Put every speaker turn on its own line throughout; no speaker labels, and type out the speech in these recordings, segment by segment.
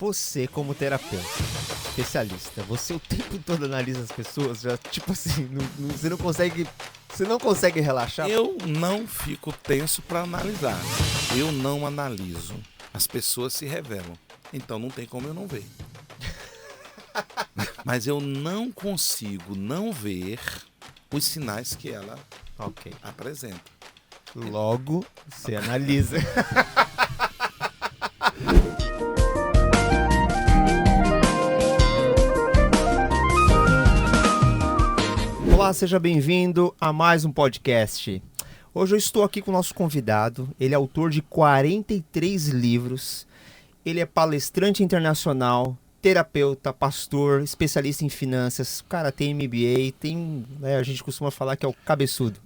Você como terapeuta, especialista, você o tempo todo analisa as pessoas, já tipo assim, você não consegue relaxar?
Eu não fico tenso para analisar. Eu não analiso. As pessoas se revelam. Então não tem como eu não ver. Mas eu não consigo não ver os sinais que ela
Ok.
apresenta.
Logo, você analisa. Olá, seja bem-vindo a mais um podcast. Hoje eu estou aqui com o nosso convidado. Ele é autor de 43 livros. Ele é palestrante internacional, terapeuta, pastor, especialista em finanças. O cara tem MBA, a gente costuma falar que é o cabeçudo.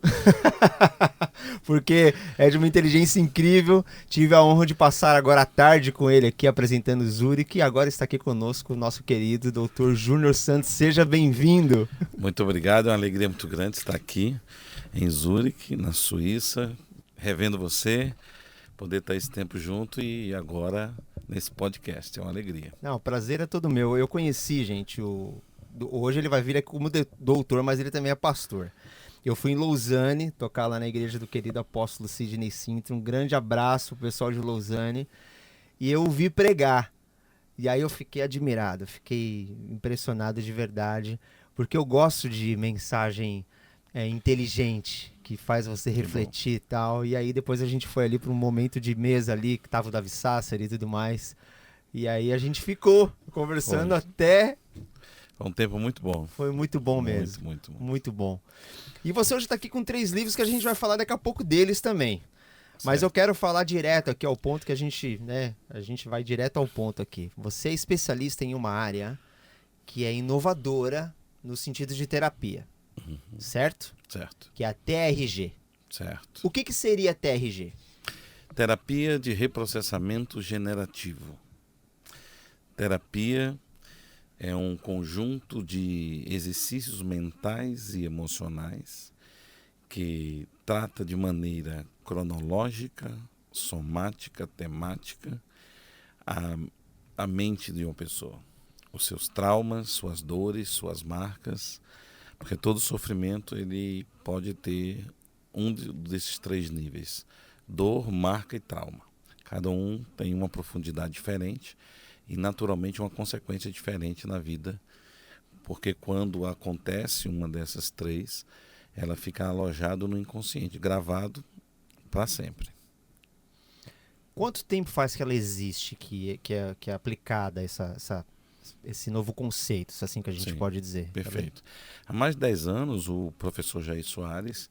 Porque é de uma inteligência incrível. Tive a honra de passar agora à tarde com ele aqui apresentando Zurich. E agora está aqui conosco o nosso querido Dr. Júnior Santos. Seja bem-vindo.
Muito obrigado, é uma alegria muito grande estar aqui em Zurich, na Suíça, revendo você, poder estar esse tempo junto e agora nesse podcast, é uma alegria.
Não, o prazer é todo meu. Eu conheci, gente, hoje ele vai vir aqui como doutor, mas ele também é pastor. Eu fui em Lausanne, tocar lá na igreja do querido apóstolo Sidney Sintra. Um grande abraço pro pessoal de Lausanne. E eu o vi pregar. E aí eu fiquei admirado, fiquei impressionado de verdade, porque eu gosto de mensagem inteligente, que faz você refletir e tal. E aí depois a gente foi ali para um momento de mesa ali, que tava o Davi Sasser e tudo mais. E aí a gente ficou conversando até...
Foi um tempo muito bom.
Foi muito bom mesmo.
Muito bom.
Muito bom. E você hoje está aqui com 3 livros que a gente vai falar daqui a pouco deles também. Mas eu quero falar direto aqui ao ponto que a gente vai direto ao ponto aqui. Você é especialista em uma área que é inovadora no sentido de terapia, certo?
Certo.
Que é a TRG.
Certo.
O que seria a TRG?
Terapia de reprocessamento generativo. Terapia é um conjunto de exercícios mentais e emocionais que trata de maneira cronológica, somática, temática, a mente de uma pessoa. Os seus traumas, suas dores, suas marcas, porque todo sofrimento ele pode ter um desses 3 níveis: dor, marca e trauma. Cada um tem uma profundidade diferente e naturalmente uma consequência diferente na vida, porque quando acontece uma dessas 3, ela fica alojada no inconsciente, gravado para sempre.
Quanto tempo faz que ela existe, que é aplicada esse novo conceito, assim que a gente pode dizer?
Perfeito. Há mais de 10 anos, o professor Jair Soares,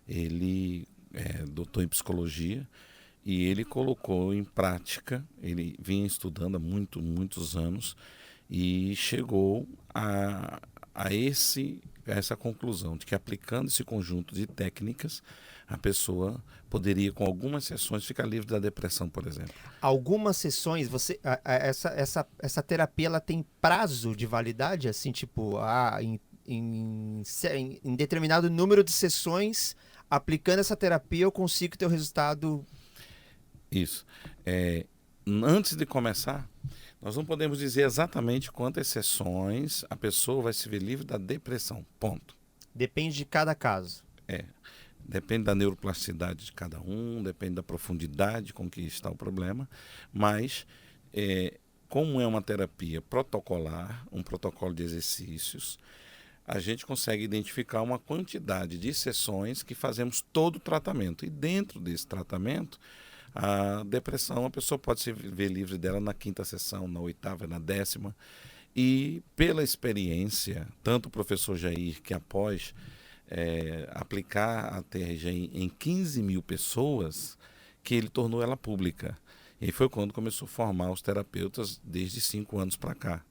ele é doutor em psicologia, e ele colocou em prática, ele vinha estudando há muitos anos, e chegou a essa conclusão de que aplicando esse conjunto de técnicas, a pessoa poderia, com algumas sessões, ficar livre da depressão, por exemplo.
Algumas sessões, essa terapia ela tem prazo de validade, assim, tipo, em determinado número de sessões, aplicando essa terapia, eu consigo ter o resultado.
Isso. Antes de começar, nós não podemos dizer exatamente quantas sessões a pessoa vai se ver livre da depressão. Ponto.
Depende de cada caso.
Depende da neuroplasticidade de cada um, depende da profundidade com que está o problema, mas como é uma terapia protocolar, um protocolo de exercícios, a gente consegue identificar uma quantidade de sessões que fazemos todo o tratamento. E dentro desse tratamento, a depressão, a pessoa pode se ver livre dela na 5ª sessão, na 8ª, na 10ª. E pela experiência, tanto o professor Jair, que após aplicar a TRG em 15 mil pessoas, que ele tornou ela pública. E foi quando começou a formar os terapeutas desde 5 anos para cá.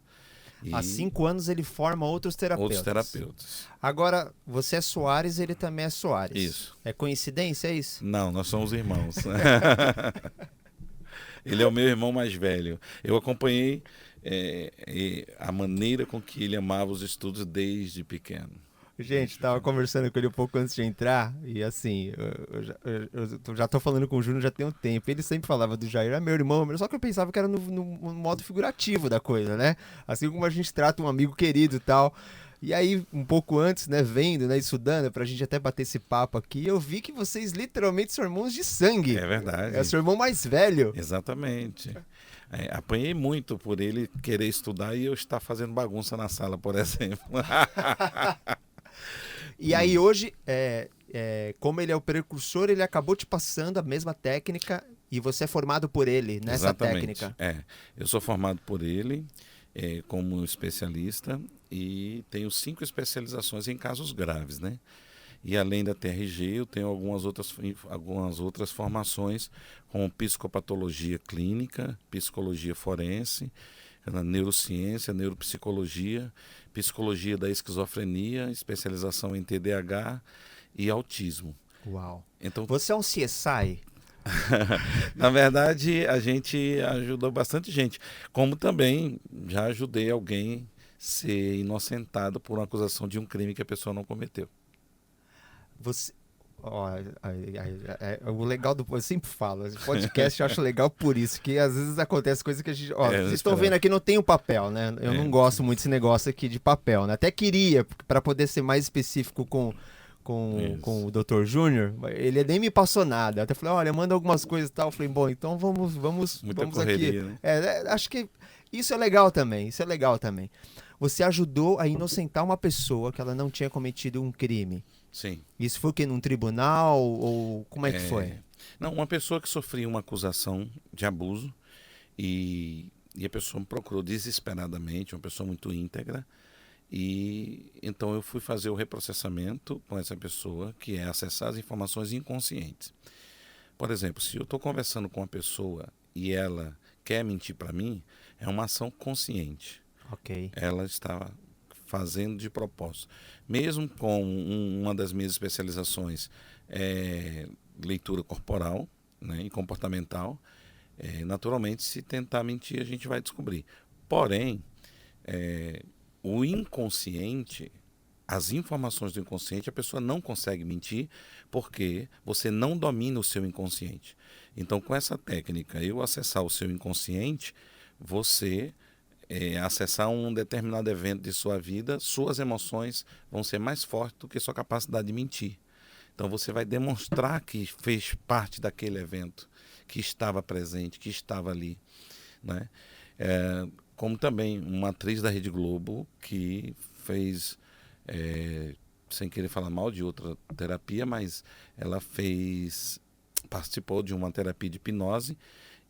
Há 5 anos ele forma outros terapeutas. Agora, você é Soares, ele também é Soares.
Isso.
É coincidência, é isso?
Não, nós somos irmãos. Ele é o meu irmão mais velho. Eu acompanhei a maneira com que ele amava os estudos desde pequeno.
Gente, tava conversando com ele um pouco antes de entrar, e assim, eu já tô falando com o Júnior já tem um tempo. Ele sempre falava do Jair, é meu irmão, só que eu pensava que era no modo figurativo da coisa, né? Assim como a gente trata um amigo querido e tal. E aí, um pouco antes, né, vendo, né, estudando, pra gente até bater esse papo aqui, eu vi que vocês literalmente são irmãos de sangue.
É verdade.
É seu irmão mais velho.
Exatamente. Apanhei muito por ele querer estudar e eu estar fazendo bagunça na sala, por exemplo.
E aí hoje, como ele é o precursor, ele acabou te passando a mesma técnica e você é formado por ele nessa
Exatamente.
técnica.
Eu sou formado por ele como especialista e tenho 5 especializações em casos graves, né? E além da TRG, eu tenho algumas outras formações, como psicopatologia clínica, psicologia forense, neurociência, neuropsicologia, psicologia da esquizofrenia, especialização em TDAH e autismo.
Uau.
Então,
Você é um CSI?
na verdade, a gente ajudou bastante gente, como também já ajudei alguém ser inocentado por uma acusação de um crime que a pessoa não cometeu.
Você. Ó, o legal do. Eu sempre falo, esse podcast eu acho legal por isso, que às vezes acontece coisa que a gente. Ó, vocês estão vendo aqui, não tem o papel, né? Eu não gosto muito desse negócio aqui de papel, né? Até queria, para poder ser mais específico com o Dr. Júnior, ele nem me passou nada. Eu até falei, olha, manda algumas coisas e tal. Eu falei, bom, então vamos
Muita
aqui.
correria, né?
Acho que isso é legal também, Você ajudou a inocentar uma pessoa que ela não tinha cometido um crime.
Sim.
Isso foi o quê? Num tribunal? Ou como é que foi?
Não, uma pessoa que sofria uma acusação de abuso e a pessoa me procurou desesperadamente, uma pessoa muito íntegra, e então eu fui fazer o reprocessamento com essa pessoa, que é acessar as informações inconscientes. Por exemplo, se eu estou conversando com uma pessoa e ela quer mentir para mim, é uma ação consciente.
Ok.
Ela está fazendo de propósito. Mesmo com uma das minhas especializações, leitura corporal, né, e comportamental, naturalmente, se tentar mentir, a gente vai descobrir. Porém, o inconsciente, as informações do inconsciente, a pessoa não consegue mentir porque você não domina o seu inconsciente. Então, com essa técnica, eu acessar o seu inconsciente, você acessar um determinado evento de sua vida, suas emoções vão ser mais fortes do que sua capacidade de mentir. Então você vai demonstrar que fez parte daquele evento, que estava presente, que estava ali, né? Como também uma atriz da Rede Globo que fez, sem querer falar mal de outra terapia, mas ela participou de uma terapia de hipnose.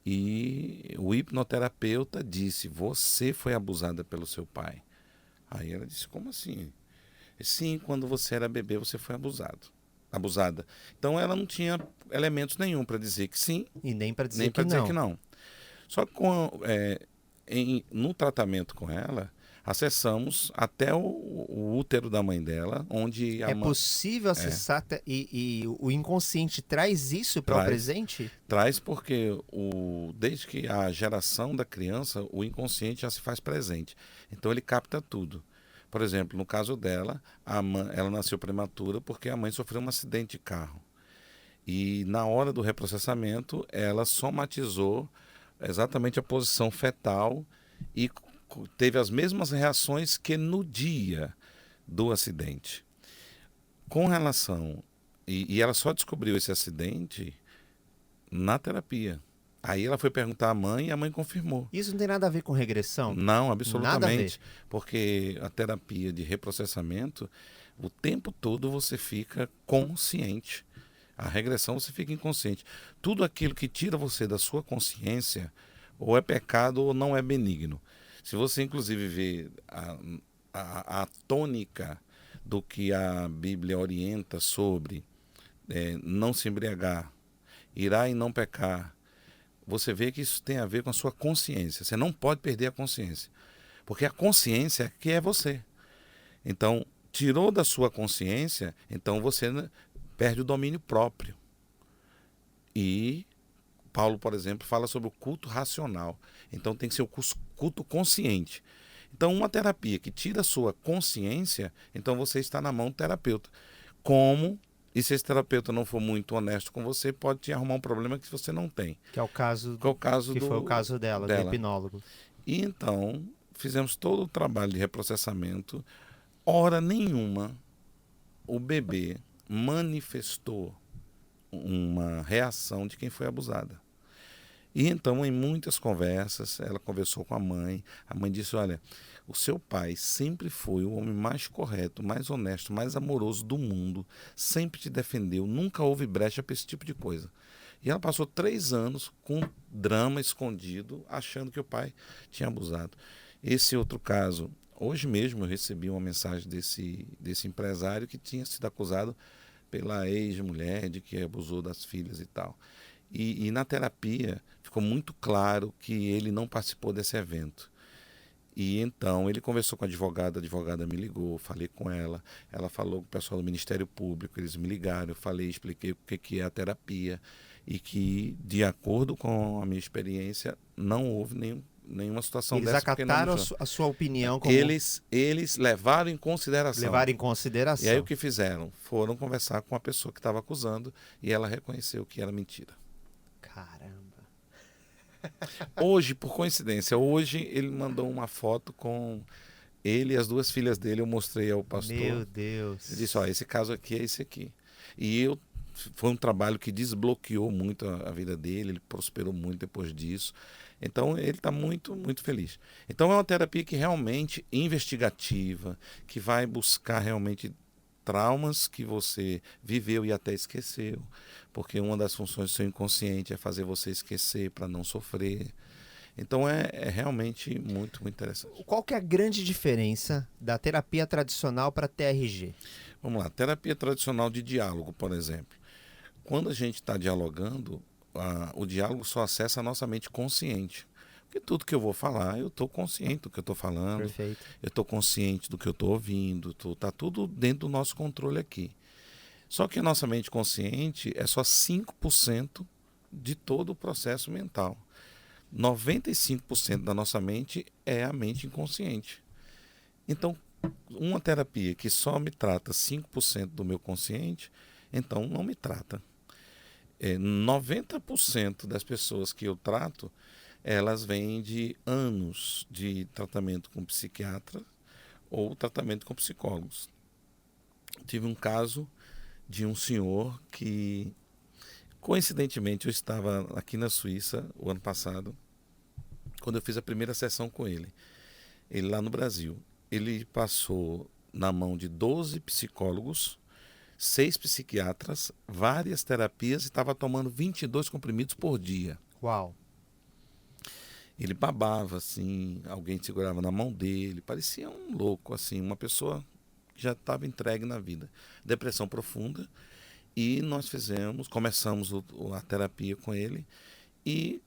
E o hipnoterapeuta disse, você foi abusada pelo seu pai. Aí ela disse, como assim? Sim, quando você era bebê você foi abusada. Então ela não tinha elementos nenhum para dizer que sim,
E nem para dizer,
nem para dizer que não. Só que no tratamento com ela, acessamos até o útero da mãe dela, onde
é possível acessar e o inconsciente traz isso para o presente?
Traz porque desde que a geração da criança, o inconsciente já se faz presente. Então ele capta tudo. Por exemplo, no caso dela, ela nasceu prematura porque a mãe sofreu um acidente de carro. E na hora do reprocessamento, ela somatizou exatamente a posição fetal e teve as mesmas reações que no dia do acidente. Com relação... E ela só descobriu esse acidente na terapia. Aí ela foi perguntar à mãe e a mãe confirmou.
Isso não tem nada a ver com regressão?
Não, absolutamente.
Nada a ver.
Porque a terapia de reprocessamento, o tempo todo você fica consciente. A regressão você fica inconsciente. Tudo aquilo que tira você da sua consciência ou é pecado ou não é benigno. Se você, inclusive, vê a tônica do que a Bíblia orienta sobre não se embriagar, irar e não pecar, você vê que isso tem a ver com a sua consciência. Você não pode perder a consciência, porque a consciência que é você. Então, tirou da sua consciência, então você perde o domínio próprio. E Paulo, por exemplo, fala sobre o culto racional. Então tem que ser o culto consciente. Então, uma terapia que tira a sua consciência, então você está na mão do terapeuta. Como, e se esse terapeuta não for muito honesto com você, pode te arrumar um problema que você não tem.
Que é o caso,
Que é o caso
que foi o caso dela, do
dela.
hipnólogo.
E então, fizemos todo o trabalho de reprocessamento. Hora nenhuma, o bebê manifestou uma reação de quem foi abusada. E então, em muitas conversas, ela conversou com a mãe disse, olha, o seu pai sempre foi o homem mais correto, mais honesto, mais amoroso do mundo, sempre te defendeu, nunca houve brecha para esse tipo de coisa. E ela passou 3 anos com drama escondido, achando que o pai tinha abusado. Esse outro caso, hoje mesmo eu recebi uma mensagem desse empresário que tinha sido acusado pela ex-mulher de que abusou das filhas e tal. E na terapia ficou muito claro que ele não participou desse evento. E então ele conversou com a advogada me ligou, falei com ela falou com o pessoal do Ministério Público, eles me ligaram, eu falei, expliquei o que é a terapia e que, de acordo com a minha experiência, não houve nenhuma situação
Eles
dessa.
acataram a sua opinião como...
Eles levaram em consideração.
Levaram em consideração.
E aí o que fizeram? Foram conversar com a pessoa que estava acusando e ela reconheceu que era mentira.
Caramba.
Hoje, por coincidência, ele mandou uma foto com ele e as 2 filhas dele, eu mostrei ao pastor.
Meu Deus.
Ele disse, esse caso aqui é esse aqui. E foi um trabalho que desbloqueou muito a vida dele, ele prosperou muito depois disso. Então, ele está muito, muito feliz. Então, é uma terapia que realmente investigativa, que vai buscar realmente traumas que você viveu e até esqueceu, porque uma das funções do seu inconsciente é fazer você esquecer para não sofrer. Então é realmente muito, muito interessante.
Qual que é a grande diferença da terapia tradicional para a TRG?
Vamos lá, terapia tradicional de diálogo, por exemplo. Quando a gente está dialogando, o diálogo só acessa a nossa mente consciente. Porque tudo que eu vou falar, eu estou consciente do que eu estou falando.
Perfeito.
Eu estou consciente do que eu estou ouvindo. Está tudo dentro do nosso controle aqui. Só que a nossa mente consciente é só 5% de todo o processo mental. 95% da nossa mente é a mente inconsciente. Então, uma terapia que só me trata 5% do meu consciente, então não me trata. 90% das pessoas que eu trato, elas vêm de anos de tratamento com psiquiatra ou tratamento com psicólogos. Tive um caso de um senhor que, coincidentemente, eu estava aqui na Suíça o ano passado, quando eu fiz a primeira sessão com ele lá no Brasil. Ele passou na mão de 12 psicólogos, 6 psiquiatras, várias terapias e estava tomando 22 comprimidos por dia.
Uau!
Ele babava, assim, alguém segurava na mão dele, parecia um louco, assim, uma pessoa que já estava entregue na vida. Depressão profunda. E nós começamos a terapia com ele e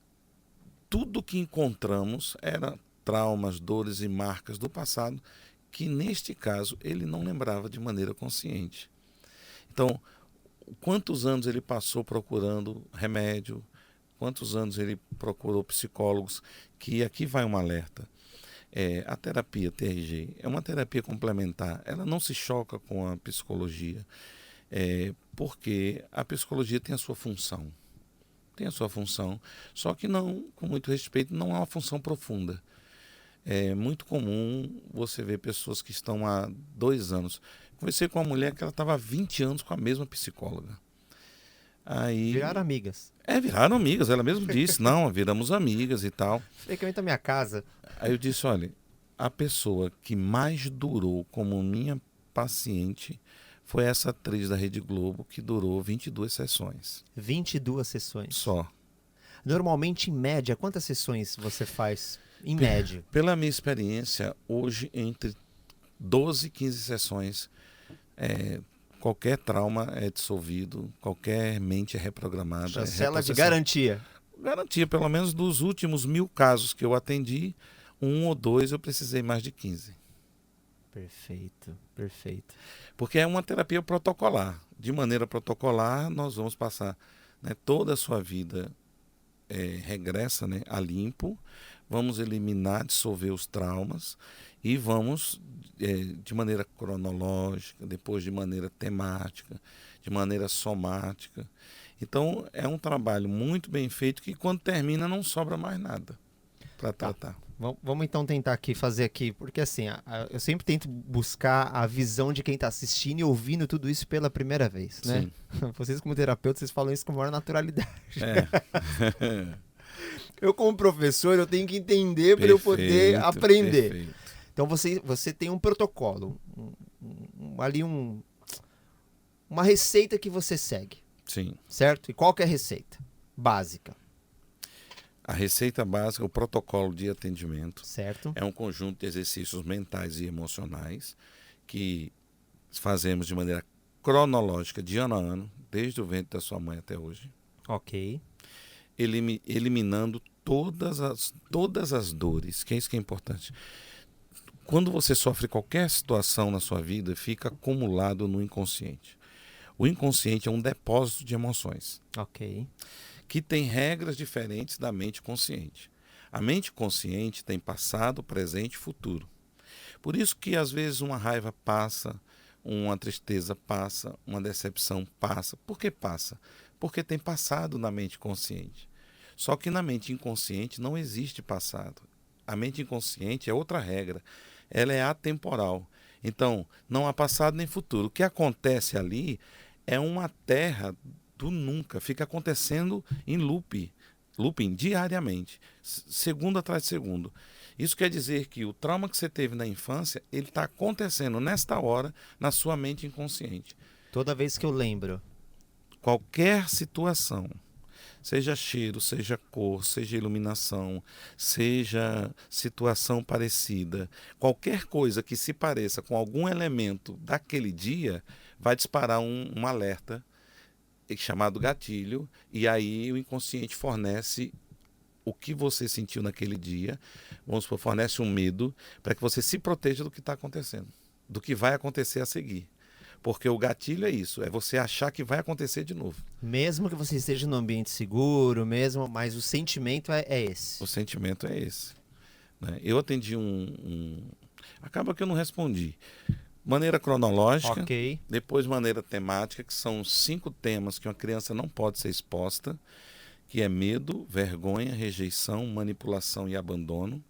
tudo que encontramos era traumas, dores e marcas do passado que, neste caso, ele não lembrava de maneira consciente. Então, quantos anos ele passou procurando remédio, quantos anos ele procurou psicólogos, que aqui vai um alerta. A terapia TRG é uma terapia complementar, ela não se choca com a psicologia, porque a psicologia tem a sua função. Tem a sua função, só que não, com muito respeito, não é uma função profunda. É muito comum você ver pessoas que estão há 2 anos. Conversei com uma mulher que ela estava há 20 anos com a mesma psicóloga. Aí,
viraram amigas.
Viraram amigas, ela mesma disse, não, viramos amigas e tal.
Frequenta a minha casa.
Aí eu disse, olha, a pessoa que mais durou como minha paciente foi essa atriz da Rede Globo, que durou 22 sessões.
22 sessões.
Só.
Normalmente, em média, quantas sessões você faz? Em média.
Pela minha experiência, hoje, entre 12 e 15 sessões, qualquer trauma é dissolvido, qualquer mente é reprogramada.
Chancela de garantia.
Garantia, pelo menos dos últimos 1000 casos que eu atendi, 1 ou 2 eu precisei mais de 15.
Perfeito, perfeito.
Porque é uma terapia protocolar. De maneira protocolar, nós vamos passar, toda a sua vida regressa, a limpo, vamos eliminar, dissolver os traumas e vamos, de maneira cronológica, depois de maneira temática, de maneira somática. Então, é um trabalho muito bem feito que quando termina não sobra mais nada para tratar.
Vamos então tentar aqui fazer aqui, porque assim, eu sempre tento buscar a visão de quem está assistindo e ouvindo tudo isso pela primeira vez, né?
Sim.
Vocês como terapeutas, vocês falam isso com a maior naturalidade.
É.
Eu como professor, eu tenho que entender para eu poder aprender.
Perfeito.
Então você tem um protocolo, uma receita que você segue,
Sim.
certo? E qual que é a receita? Básica,
A receita básica, o protocolo de atendimento,
certo?
é um conjunto de exercícios mentais e emocionais que fazemos de maneira cronológica, de ano a ano, desde o ventre da sua mãe até hoje,
Ok.
eliminando todas as dores, que é isso que é importante. Quando você sofre qualquer situação na sua vida, fica acumulado no inconsciente. O inconsciente é um depósito de emoções,
Ok.
que tem regras diferentes da mente consciente. A mente consciente tem passado, presente e futuro. Por isso que às vezes uma raiva passa, uma tristeza passa, uma decepção passa. Por que passa? Porque tem passado na mente consciente. Só que na mente inconsciente não existe passado. A mente inconsciente é outra regra. Ela é atemporal. Então, não há passado nem futuro. O que acontece ali é uma terra do nunca. Fica acontecendo em looping diariamente, segundo atrás de segundo. Isso quer dizer que o trauma que você teve na infância, ele está acontecendo nesta hora na sua mente inconsciente.
Toda vez que eu lembro.
Qualquer situação, seja cheiro, seja cor, seja iluminação, seja situação parecida, qualquer coisa que se pareça com algum elemento daquele dia, vai disparar um alerta chamado gatilho, e aí o inconsciente fornece o que você sentiu naquele dia, vamos supor, fornece um medo para que você se proteja do que está acontecendo, do que vai acontecer a seguir. Porque o gatilho é isso, é você achar que vai acontecer de novo.
Mesmo que você esteja num ambiente seguro, mas o sentimento é esse.
O sentimento é esse. Né? Eu atendi Acaba que eu não respondi. Maneira cronológica,
Ok.
depois maneira temática, que são 5 temas que uma criança não pode ser exposta, que é medo, vergonha, rejeição, manipulação e abandono.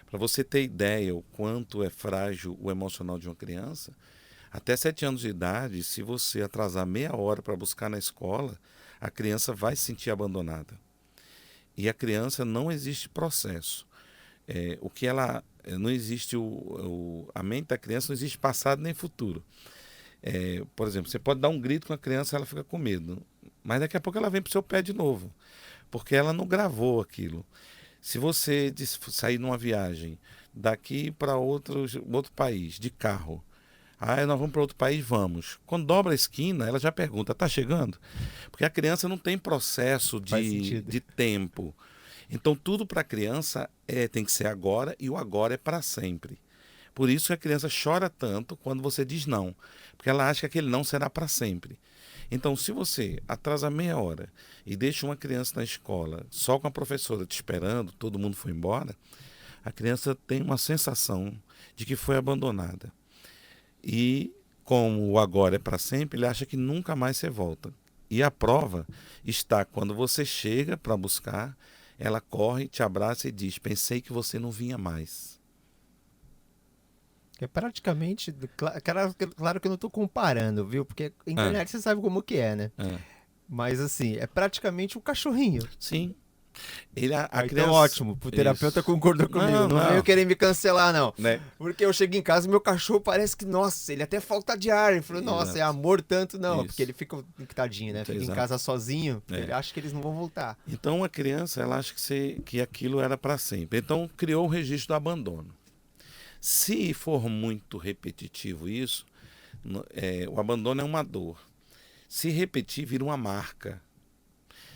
Para você ter ideia o quanto é frágil o emocional de uma criança, até 7 anos de idade, se você atrasar meia hora para buscar na escola, a criança vai se sentir abandonada. E a criança não existe processo. O que ela não existe a mente da criança não existe passado nem futuro. Por exemplo, você pode dar um grito com a criança, ela fica com medo, mas daqui a pouco ela vem para o seu pé de novo, porque ela não gravou aquilo. Se você sair numa viagem daqui para outro país de carro, nós vamos para outro país, vamos. Quando dobra a esquina, ela já pergunta, tá chegando? Porque a criança não tem processo de tempo. Então, tudo para a criança tem que ser agora, e o agora é para sempre. Por isso que a criança chora tanto quando você diz não, porque ela acha que aquele não será para sempre. Então, se você atrasa meia hora e deixa uma criança na escola só com a professora te esperando, todo mundo foi embora, a criança tem uma sensação de que foi abandonada. E como o agora é para sempre, ele acha que nunca mais você volta. E a prova está quando você chega para buscar, ela corre, te abraça e diz, pensei que você não vinha mais.
É praticamente, claro que eu não estou comparando, viu? Porque a internet você sabe como que é, né? Mas assim, é praticamente um cachorrinho.
Sim.
Criança... Então ótimo, o terapeuta concordou comigo. Não veio querer me cancelar, não.
Né?
Porque eu chego em casa e meu cachorro parece que, nossa, ele até falta de ar. Ele falou, nossa, é amor tanto, não. Porque ele fica, tadinho, né? Fica em casa sozinho, ele acha que eles não vão voltar.
Então a criança, ela acha que aquilo era para sempre. Então criou o registro do abandono. Se for muito repetitivo isso, o abandono é uma dor. Se repetir, vira uma marca.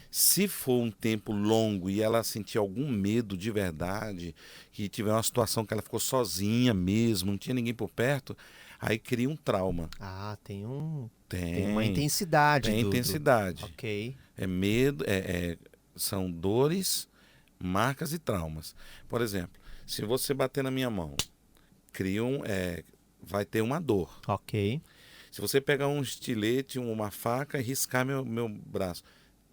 Se for um tempo longo e ela sentir algum medo de verdade, que tiver uma situação que ela ficou sozinha mesmo, não tinha ninguém por perto, aí cria um trauma.
Tem uma intensidade.
Tem intensidade.
Ok.
É medo, são dores Marcas e traumas. Por exemplo, se você bater na minha mão, vai ter uma dor.
Ok.
Se você pegar um estilete, uma faca e riscar meu braço,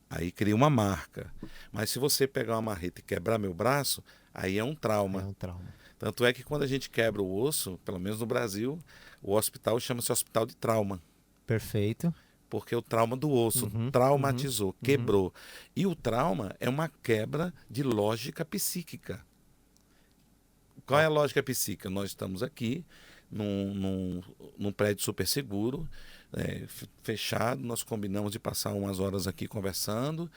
aí cria uma marca. Mas se você pegar uma marreta e quebrar meu braço, aí é um trauma.
É um trauma.
Tanto é que quando a gente quebra o osso, pelo menos no Brasil, o hospital chama-se hospital de trauma.
Perfeito.
Porque o trauma do osso traumatizou, quebrou. E o trauma é uma quebra de lógica psíquica. Qual é a lógica psíquica? Nós estamos aqui num prédio super seguro, fechado, nós combinamos de passar umas horas aqui conversando,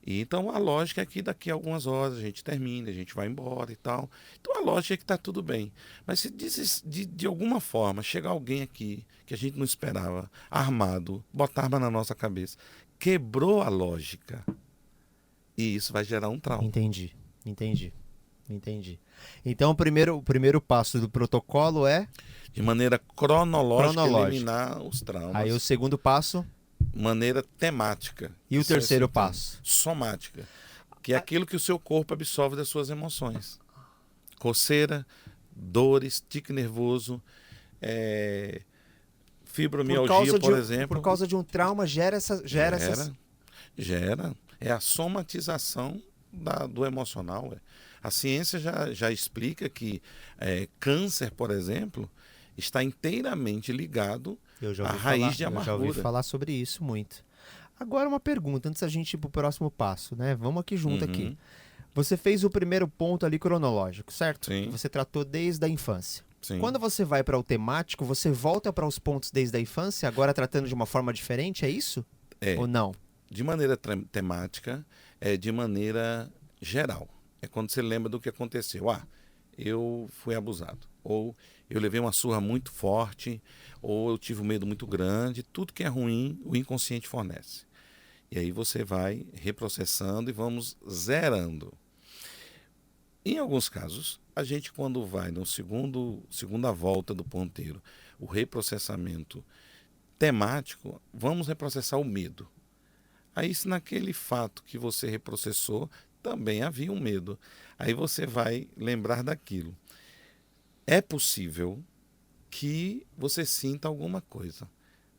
e então a lógica é que daqui a algumas horas a gente termina, a gente vai embora e tal. Então a lógica é que está tudo bem. Mas se de alguma forma chegar alguém aqui que a gente não esperava, armado, botar arma na nossa cabeça, quebrou a lógica, e isso vai gerar um trauma.
Entendi. Então o primeiro passo do protocolo é
De maneira cronológica, eliminar os traumas.
Aí o segundo passo
Maneira temática.
E o terceiro passo?
Somática. Que é aquilo que o seu corpo absorve das suas emoções. Coceira, dores, tique nervoso, fibromialgia, por exemplo.
Por causa de um trauma, gera essas...
Gera. É a somatização do emocional. A ciência já explica que câncer, por exemplo, está inteiramente ligado à raiz de amargura.
Eu já ouvi falar sobre isso muito. Agora uma pergunta, antes da gente ir para o próximo passo, né? Vamos aqui junto aqui. Você fez o primeiro ponto ali cronológico, certo?
Sim.
Você tratou desde a infância.
Sim.
Quando você vai para o temático, você volta para os pontos desde a infância, agora tratando de uma forma diferente, é isso? Ou não?
De maneira temática, de maneira geral. É quando você lembra do que aconteceu. Eu fui abusado. Ou eu levei uma surra muito forte. Ou eu tive um medo muito grande. Tudo que é ruim, o inconsciente fornece. E aí você vai reprocessando e vamos zerando. Em alguns casos, a gente quando vai no segunda volta do ponteiro, o reprocessamento temático, vamos reprocessar o medo. Aí se naquele fato que você reprocessou, também havia um medo. Aí você vai lembrar daquilo. É possível que você sinta alguma coisa,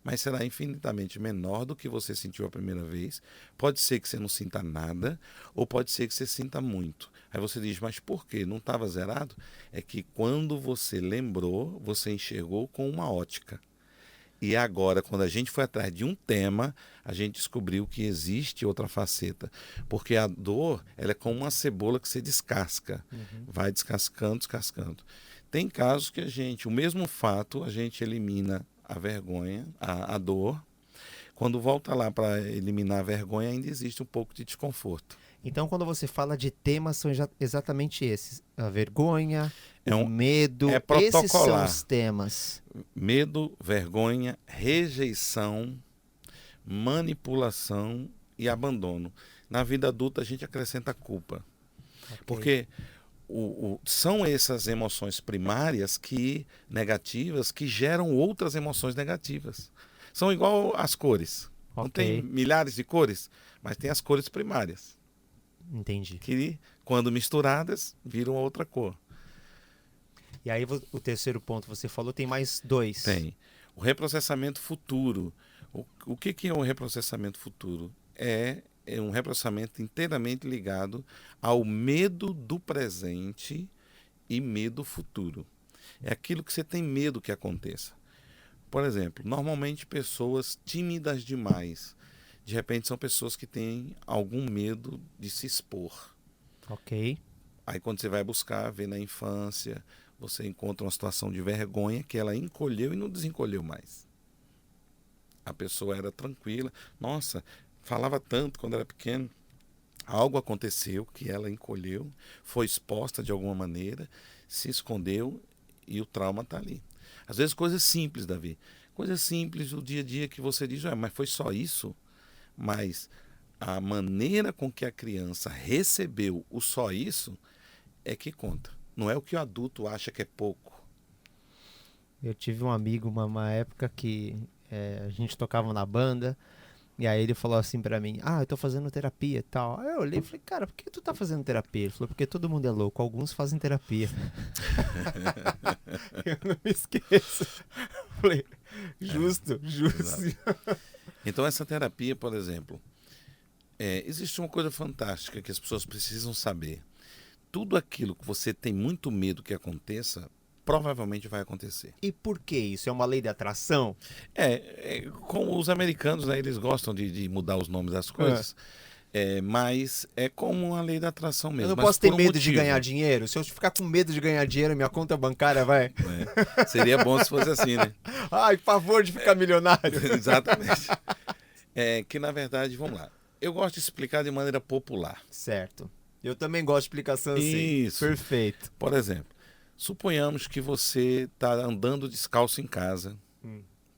mas será infinitamente menor do que você sentiu a primeira vez. Pode ser que você não sinta nada, ou pode ser que você sinta muito. Aí você diz, mas por quê? Não estava zerado? É que quando você lembrou, você enxergou com uma ótica. E agora, quando a gente foi atrás de um tema, a gente descobriu que existe outra faceta. Porque a dor, ela é como uma cebola que você descasca. Vai descascando, descascando. Tem casos que o mesmo fato, a gente elimina a vergonha, a dor. Quando volta lá para eliminar a vergonha, ainda existe um pouco de desconforto.
Então, quando você fala de temas, são exatamente esses. A vergonha, o medo, esses são os temas.
Medo, vergonha, rejeição, manipulação e abandono. Na vida adulta, a gente acrescenta culpa. Okay. Porque são essas emoções primárias negativas que geram outras emoções negativas. São igual as cores. Okay. Não tem milhares de cores, mas tem as cores primárias.
Entendi.
Que, quando misturadas, viram outra cor.
E aí, o terceiro ponto, você falou, tem mais dois.
Tem. O reprocessamento futuro. O que é um reprocessamento futuro? É um reprocessamento inteiramente ligado ao medo do presente e medo futuro. É aquilo que você tem medo que aconteça. Por exemplo, normalmente pessoas tímidas demais, de repente são pessoas que têm algum medo de se expor.
Ok.
Aí quando você vai buscar, vê na infância, você encontra uma situação de vergonha que ela encolheu e não desencolheu mais. A pessoa era tranquila. Nossa, falava tanto quando era pequeno. Algo aconteceu que ela encolheu, foi exposta de alguma maneira, se escondeu e o trauma está ali. Às vezes coisas simples, Davi. Coisas simples do dia a dia que você diz, mas foi só isso? Mas a maneira com que a criança recebeu o só isso é que conta. Não é o que o adulto acha que é pouco.
Eu tive um amigo uma época que a gente tocava na banda E aí ele falou assim pra mim, eu tô fazendo terapia e tal. Aí eu olhei e falei, cara, por que tu tá fazendo terapia? Ele falou, porque todo mundo é louco, alguns fazem terapia. Eu não me esqueço. Falei, justo, justo.
Exato. Então essa terapia, por exemplo, existe uma coisa fantástica que as pessoas precisam saber. Tudo aquilo que você tem muito medo que aconteça, provavelmente vai acontecer.
E por que isso? É uma lei de atração?
Com os americanos, né, eles gostam de mudar os nomes das coisas, mas é como uma lei da atração
Eu
mesmo.
não
Mas
posso ter
por um
medo de
motivo,
ganhar dinheiro? Se eu ficar com medo de ganhar dinheiro, minha conta bancária vai.
né? Seria bom se fosse assim, né?
Ai, pavor de ficar milionário.
Exatamente. Que na verdade, vamos lá. Eu gosto de explicar de maneira popular.
Certo. Eu também gosto de explicação assim.
Isso.
Perfeito.
Por exemplo, suponhamos que você está andando descalço em casa.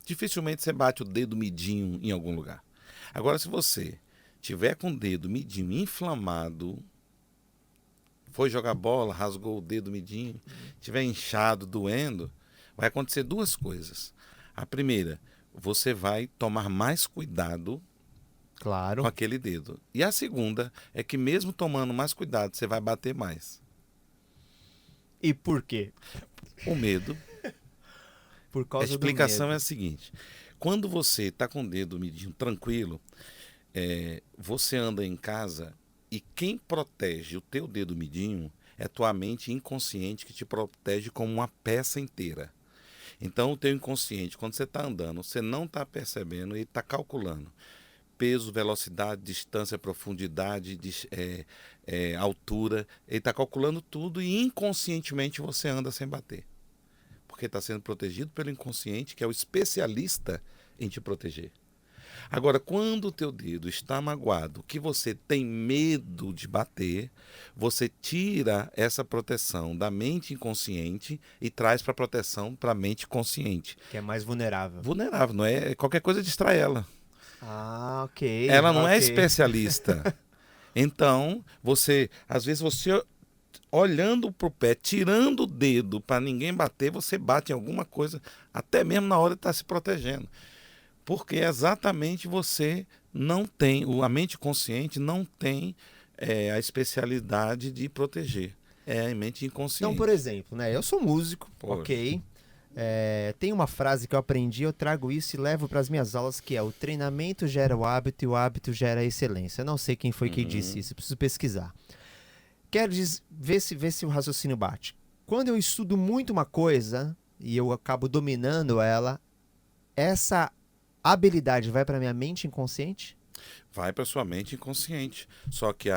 Dificilmente você bate o dedo midinho em algum lugar. Agora, se você tiver com o dedo midinho inflamado, foi jogar bola, rasgou o dedo midinho, tiver inchado, doendo, vai acontecer duas coisas. A primeira, você vai tomar mais cuidado
Claro.
com aquele dedo. E a segunda é que mesmo tomando mais cuidado, você vai bater mais.
E por quê?
O medo.
Por
A
causa
explicação
do
é a
medo.
seguinte: quando você está com o dedo midinho tranquilo, você anda em casa e quem protege o teu dedo midinho é tua mente inconsciente que te protege como uma peça inteira. Então o teu inconsciente, quando você está andando, você não está percebendo e está calculando peso, velocidade, distância, profundidade, altura. Ele está calculando tudo e inconscientemente você anda sem bater. Porque está sendo protegido pelo inconsciente, que é o especialista em te proteger. Agora, quando o teu dedo está magoado, que você tem medo de bater, você tira essa proteção da mente inconsciente e traz para a proteção para a mente consciente.
Que é mais vulnerável.
Vulnerável, não é? Qualquer coisa distrai ela.
Ok.
Ela não é
ok.
especialista. Então, às vezes olhando para o pé, tirando o dedo para ninguém bater, você bate em alguma coisa, até mesmo na hora de estar se protegendo. Porque exatamente você não tem, a mente consciente não tem a especialidade de proteger. É a mente inconsciente.
Então, por exemplo, né? Eu sou músico,
Poxa.
ok. Tem uma frase que eu aprendi, eu trago isso e levo para as minhas aulas, que é: o treinamento gera o hábito e o hábito gera a excelência. Eu não sei quem foi que disse isso, eu preciso pesquisar. Quero ver se o raciocínio bate. Quando eu estudo muito uma coisa e eu acabo dominando ela, essa habilidade vai para minha mente inconsciente?
Vai para sua mente inconsciente. Só que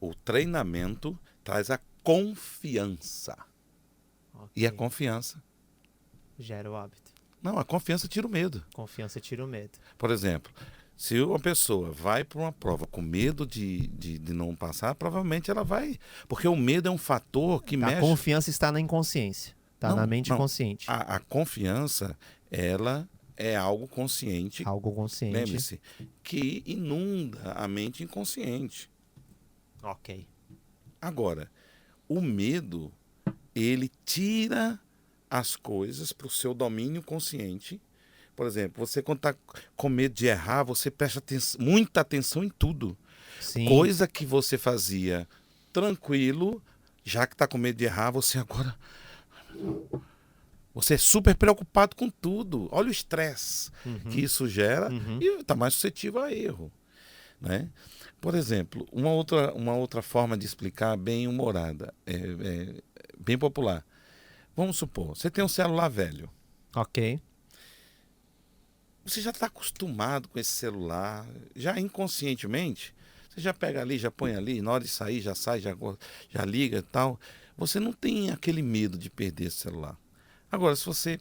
o treinamento traz a confiança.
Okay.
E a confiança.
Gera o hábito.
Não, a confiança tira o medo.
Confiança tira o medo.
Por exemplo, se uma pessoa vai para uma prova com medo de não passar, provavelmente ela vai. Porque o medo é um fator que mexe.
A confiança está na inconsciência. Está na mente consciente.
A confiança, ela é algo consciente.
Algo consciente.
Lembre-se, que inunda a mente inconsciente.
Ok.
Agora, o medo, ele tira as coisas para o seu domínio consciente. Por exemplo, você quando está com medo de errar, você presta muita atenção em tudo.
Sim.
Coisa que você fazia tranquilo, já que está com medo de errar, você agora... Você é super preocupado com tudo. Olha o estresse que isso gera e está mais suscetível a erro. Né? Por exemplo, uma outra forma de explicar bem humorada, bem popular. Vamos supor, você tem um celular velho.
Ok.
Você já está acostumado com esse celular, já inconscientemente, você já pega ali, já põe ali, na hora de sair, já sai, já liga e tal. Você não tem aquele medo de perder esse celular. Agora, se você,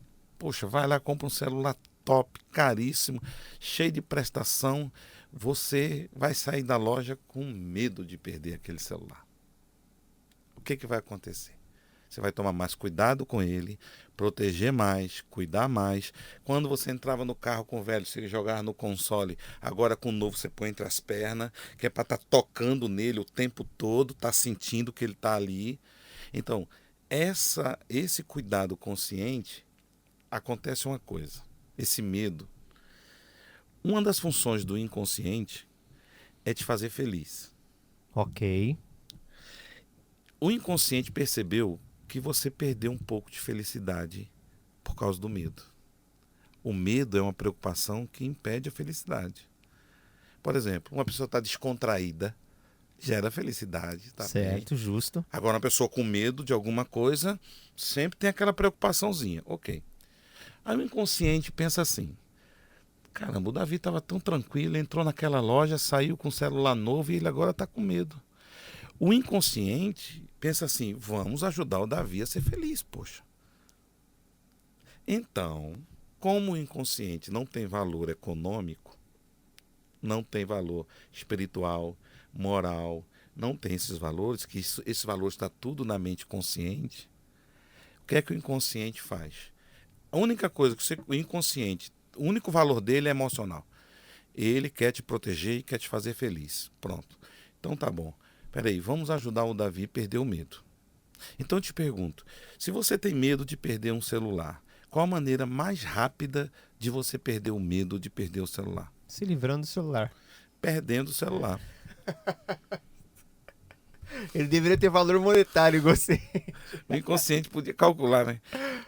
vai lá, compra um celular top, caríssimo, cheio de prestação, você vai sair da loja com medo de perder aquele celular. O que vai acontecer? Você vai tomar mais cuidado com ele, proteger mais, cuidar mais. Quando você entrava no carro com o velho, você jogava no console. Agora com o novo você põe entre as pernas, que é para estar tocando nele o tempo todo, tá sentindo que ele está ali. Então, esse cuidado consciente, acontece uma coisa. Esse medo, Uma das funções do inconsciente é te fazer feliz.
Ok.
O inconsciente percebeu que você perdeu um pouco de felicidade por causa do medo. O medo é uma preocupação que impede a felicidade. Por exemplo, uma pessoa está descontraída, gera felicidade. Tá
Certo,
bem.
justo.
Agora, uma pessoa com medo de alguma coisa, sempre tem aquela preocupaçãozinha. Ok. Aí o inconsciente pensa assim, caramba, o Davi estava tão tranquilo, entrou naquela loja, saiu com um celular novo e ele agora está com medo. O inconsciente pensa assim, vamos ajudar o Davi a ser feliz, poxa. Então, como o inconsciente não tem valor econômico, não tem valor espiritual, moral, não tem esses valores, que esse valor está tudo na mente consciente, o que é que o inconsciente faz? A única coisa que o inconsciente, o único valor dele é emocional. Ele quer te proteger e quer te fazer feliz. Pronto. Então tá bom. Peraí, vamos ajudar o Davi a perder o medo. Então eu te pergunto, se você tem medo de perder um celular, qual a maneira mais rápida de você perder o medo de perder o celular?
Se livrando do celular.
Perdendo o celular.
Ele deveria ter valor monetário, gostei.
O inconsciente podia calcular, né?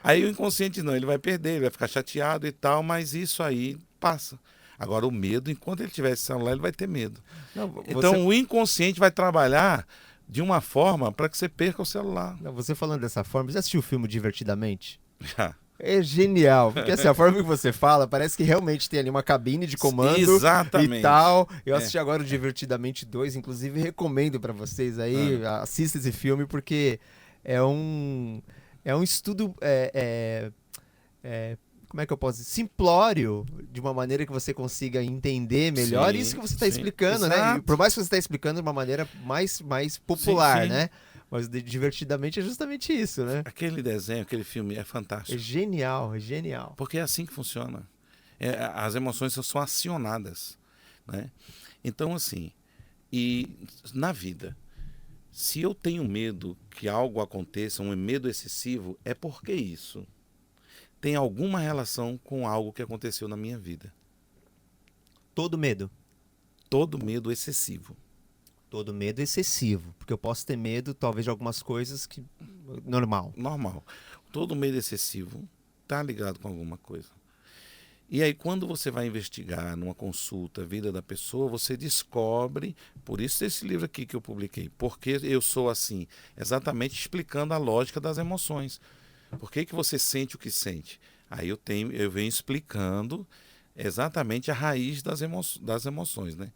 Aí o inconsciente não, ele vai perder, ele vai ficar chateado e tal, mas isso aí passa. Agora o medo, enquanto ele tiver esse celular, ele vai ter medo.
Não,
Então o inconsciente vai trabalhar de uma forma para que você perca o celular.
você falando dessa forma, você assistiu o filme Divertidamente?
Já.
É genial, porque assim, a forma que você fala, parece que realmente tem ali uma cabine de comando
Exatamente.
e tal. Eu
É.
assisti agora o Divertidamente 2, inclusive recomendo pra vocês aí, assista esse filme, porque é um estudo, como é que eu posso dizer? Simplório, de uma maneira que você consiga entender melhor
Sim,
isso que você está
sim.
explicando, né?
Exato.
E por mais que você está explicando de uma maneira mais popular,
sim.
né? Mas Divertidamente é justamente isso, né?
Aquele desenho, aquele filme é
É
fantástico.
genial, é genial.
Porque é assim que funciona. As emoções são acionadas, né? Então, assim, e na vida, se eu tenho medo que algo aconteça, um medo excessivo, é porque isso tem alguma relação com algo que aconteceu na minha vida.
Todo medo.
Todo medo excessivo.
Todo medo excessivo. Porque eu posso ter medo, talvez, de algumas coisas que. Normal.
Normal. Todo medo excessivo está ligado com alguma coisa. E aí, quando você vai investigar numa consulta a vida da pessoa, você descobre, por isso esse livro aqui que eu publiquei, Porque Eu Sou Assim, exatamente explicando a lógica das emoções. Por que você sente o que sente? Aí eu venho explicando exatamente a raiz das emoções, né?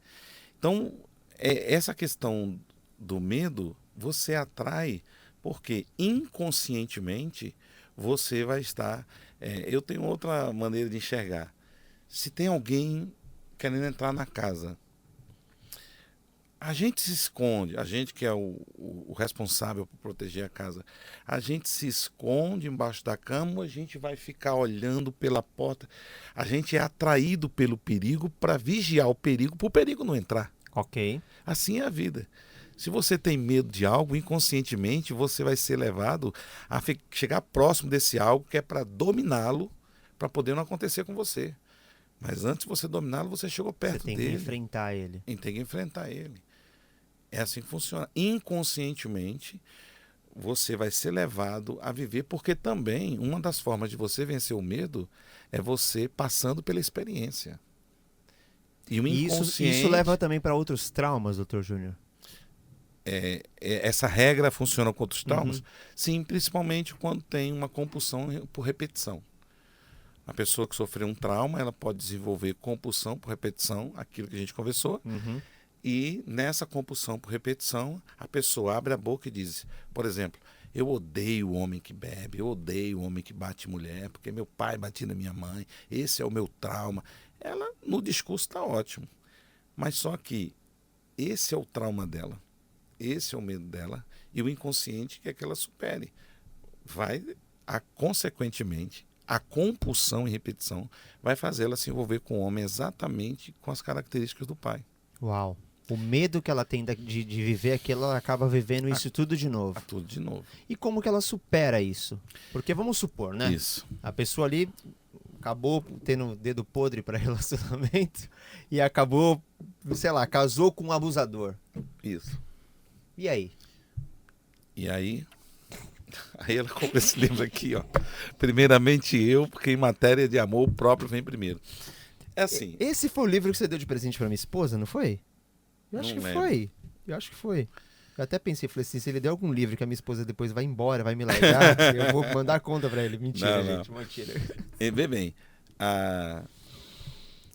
Então, essa questão do medo, você atrai porque inconscientemente você vai estar... eu tenho outra maneira de enxergar. Se tem alguém querendo entrar na casa, a gente se esconde, a gente que é o responsável por proteger a casa, a gente se esconde embaixo da cama ou a gente vai ficar olhando pela porta? A gente é atraído pelo perigo para vigiar o perigo, para o perigo não entrar.
Ok.
Assim é a vida. Se você tem medo de algo, inconscientemente você vai ser levado a chegar próximo desse algo que é para dominá-lo, para poder não acontecer com você. Mas antes de você dominá-lo, você chegou perto dele.
Você tem que enfrentar ele.
E tem que enfrentar ele. É assim que funciona. Inconscientemente, você vai ser levado a viver, porque também uma das formas de você vencer o medo é você passando pela experiência. E o inconsciente...
Isso leva também para outros traumas, Dr. Júnior?
Essa regra funciona com outros traumas? Sim, principalmente quando tem uma compulsão por repetição. A pessoa que sofreu um trauma, ela pode desenvolver compulsão por repetição, aquilo que a gente conversou, e nessa compulsão por repetição, a pessoa abre a boca e diz, por exemplo, eu odeio o homem que bebe, eu odeio o homem que bate mulher, porque meu pai batia na minha mãe, esse é o meu trauma. Ela, no discurso, está ótimo. Mas só que esse é o trauma dela, esse é o medo dela, e o inconsciente quer que ela supere. Consequentemente, a compulsão e repetição vai fazê-la se envolver com o homem exatamente com as características do pai.
Uau. O medo que ela tem de viver aquilo, ela acaba vivendo isso tudo de novo.
Tudo de novo.
E como que ela supera isso? Porque vamos supor, né?
Isso.
A pessoa ali acabou tendo dedo podre para relacionamento e acabou, sei lá, casou com um abusador.
Isso.
E aí?
E aí, aí ela compra esse livro aqui, ó. Primeiramente eu, porque em matéria de amor o próprio vem primeiro. É assim,
Esse foi o livro que você deu de presente para minha esposa, não foi? Eu acho
não
que
lembro.
foi. Eu acho que foi. Eu até pensei, falei assim, se ele der algum livro que a minha esposa depois vai embora, vai me largar, eu vou mandar conta pra ele. Mentira,
Não, não.
gente, mentira.
E, vê bem, a,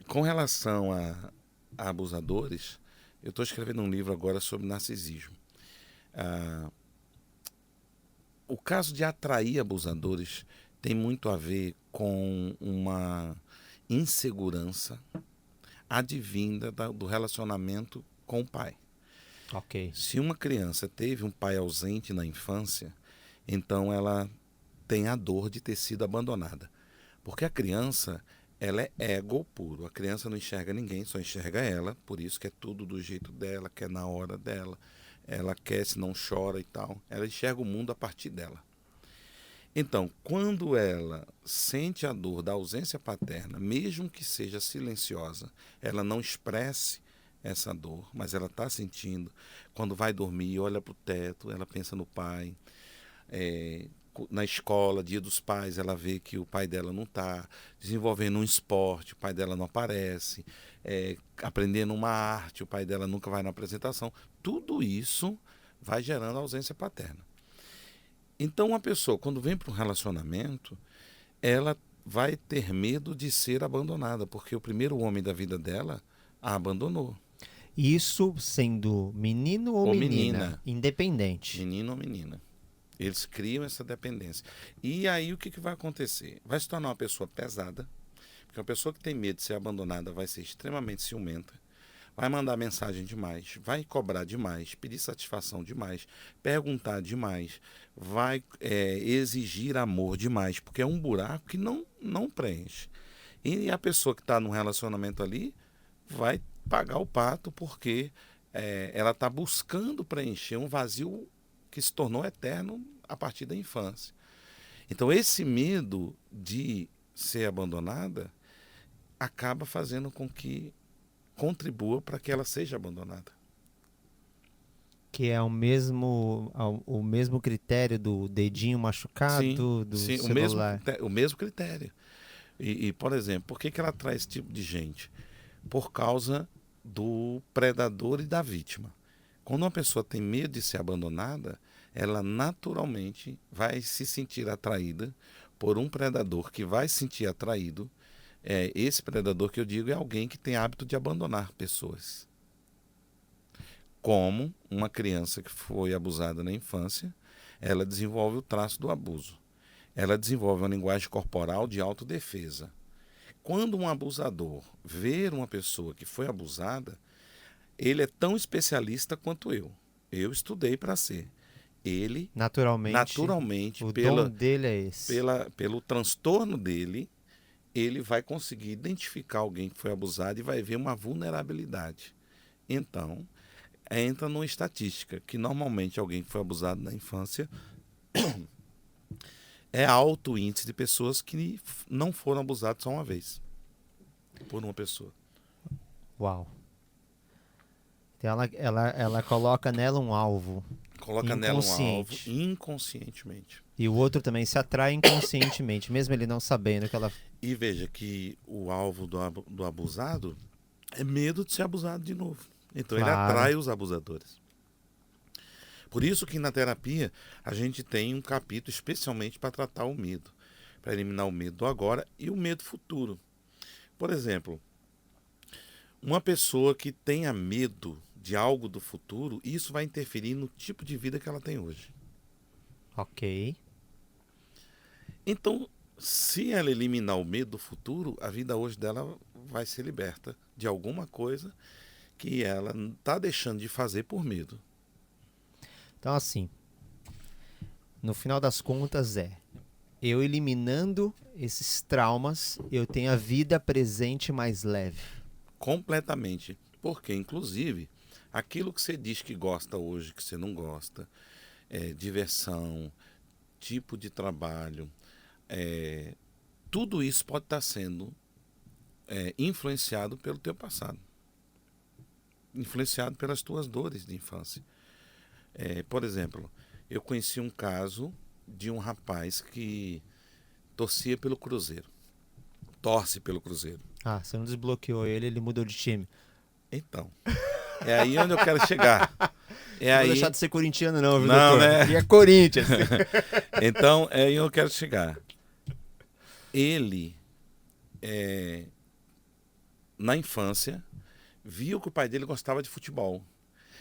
com relação a abusadores, eu estou escrevendo um livro agora sobre narcisismo. Ah, o caso de atrair abusadores tem muito a ver com uma insegurança advinda do relacionamento com o pai.
Ok.
Se uma criança teve um pai ausente na infância, então ela tem a dor de ter sido abandonada. Porque a criança, ela é ego puro. A criança não enxerga ninguém, só enxerga ela. Por isso que é tudo do jeito dela, que é na hora dela. Ela quer, se não chora e tal. Ela enxerga o mundo a partir dela. Então, quando ela sente a dor da ausência paterna, mesmo que seja silenciosa, ela não expresse essa dor, mas ela está sentindo. Quando vai dormir, olha para o teto, ela pensa no pai. Na escola, dia dos pais, ela vê que o pai dela não está. Desenvolvendo um esporte, o pai dela não aparece. Aprendendo uma arte, o pai dela nunca vai na apresentação. Tudo isso vai gerando ausência paterna. Então, uma pessoa, quando vem para um relacionamento, ela vai ter medo de ser abandonada, porque o primeiro homem da vida dela a abandonou.
Isso sendo menino ou
Ou
menina,
menina.
independente.
Menino ou menina. Eles criam essa dependência. E aí o que vai acontecer? Vai se tornar uma pessoa pesada, porque uma pessoa que tem medo de ser abandonada vai ser extremamente ciumenta, vai mandar mensagem demais, vai cobrar demais, pedir satisfação demais, perguntar demais, vai exigir amor demais, porque é um buraco que não preenche. E a pessoa que está num relacionamento ali vai pagar o pato porque ela está buscando preencher um vazio que se tornou eterno a partir da infância. Então esse medo de ser abandonada acaba fazendo com que contribua para que ela seja abandonada.
Que é o mesmo critério do dedinho
Sim,
machucado, do
sim,
celular.
o mesmo critério. Por exemplo, por que ela traz esse tipo de gente? Por causa do predador e da vítima. Quando uma pessoa tem medo de ser abandonada, ela naturalmente vai se sentir atraída por um predador que vai se sentir atraído. Esse predador que eu digo é alguém que tem hábito de abandonar pessoas. Como uma criança que foi abusada na infância, ela desenvolve o traço do abuso. Ela desenvolve uma linguagem corporal de autodefesa. Quando um abusador vê uma pessoa que foi abusada, ele é tão especialista quanto eu. Eu estudei para ser. Ele, naturalmente,
O dom dele é esse.
pelo transtorno dele, ele vai conseguir identificar alguém que foi abusado e vai ver uma vulnerabilidade. Então, entra numa estatística que normalmente alguém que foi abusado na infância é alto o índice de pessoas que não foram abusadas só uma vez por uma pessoa.
Uau. Então ela coloca nela um alvo.
Coloca nela um alvo
Inconsciente.
inconscientemente.
E o outro também se atrai inconscientemente, mesmo ele não sabendo que ela.
E veja que o alvo do abusado é medo de ser abusado de novo. Então ele
Claro.
atrai os abusadores. Por isso que na terapia a gente tem um capítulo especialmente para tratar o medo, para eliminar o medo do agora e o medo futuro. Por exemplo, uma pessoa que tenha medo de algo do futuro, isso vai interferir no tipo de vida que ela tem hoje.
Ok.
Então, se ela eliminar o medo do futuro, a vida hoje dela vai ser liberta de alguma coisa que ela está deixando de fazer por medo.
Então, assim, no final das contas eu eliminando esses traumas, eu tenho a vida presente mais leve.
Completamente. Porque, inclusive, aquilo que você diz que gosta hoje, que você não gosta, diversão, tipo de trabalho, tudo isso pode estar sendo influenciado pelo teu passado. Influenciado pelas tuas dores de infância. Por exemplo, eu conheci um caso de um rapaz que torcia pelo Cruzeiro. Torce pelo Cruzeiro.
Ah, você não desbloqueou ele, ele mudou de time.
Então, é aí onde eu quero chegar.
Não vou deixar de ser corintiano não, viu,
Não,
doutor?
né?
Aqui é Corinthians.
Então, é aí onde eu quero chegar. Ele, na infância, viu que o pai dele gostava de futebol.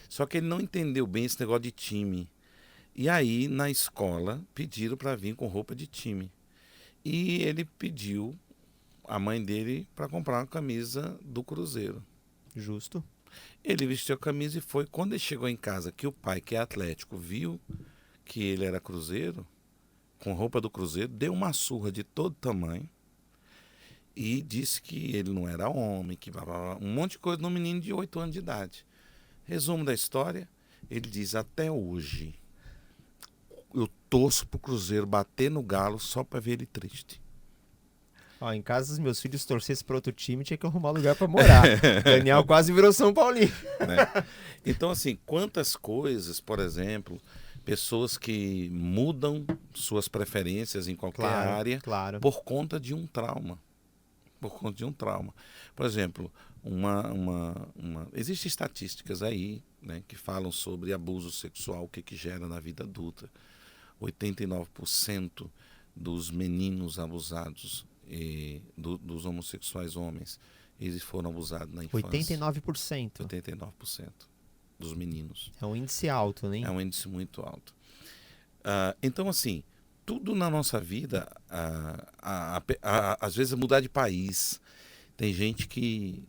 Só que ele não entendeu bem esse negócio de time. E aí, na escola, pediram para vir com roupa de time. E ele pediu a mãe dele para comprar uma camisa do Cruzeiro.
Justo.
Ele vestiu a camisa e foi. Quando ele chegou em casa, que o pai, que é atlético, viu que ele era Cruzeiro, com roupa do Cruzeiro, deu uma surra de todo tamanho e disse que ele não era homem, que um monte de coisa no menino de 8 anos de idade. Resumo da história, ele diz: até hoje eu torço pro Cruzeiro bater no Galo só para ver ele triste.
Ó, em casa, os meus filhos torcessem para outro time, tinha que arrumar lugar para morar. Daniel quase virou São Paulino.
Né? Então, assim, quantas coisas, por exemplo, pessoas que mudam suas preferências em qualquer área por conta de um trauma. Por conta de um trauma. Por exemplo, existem estatísticas aí, né, que falam sobre abuso sexual, o que gera na vida adulta. 89% dos meninos abusados dos homossexuais homens, eles foram abusados na infância.
89%.
89% dos meninos.
É um índice alto, né?
É um índice muito alto. Então, assim, tudo na nossa vida, às vezes, é mudar de país. Tem gente que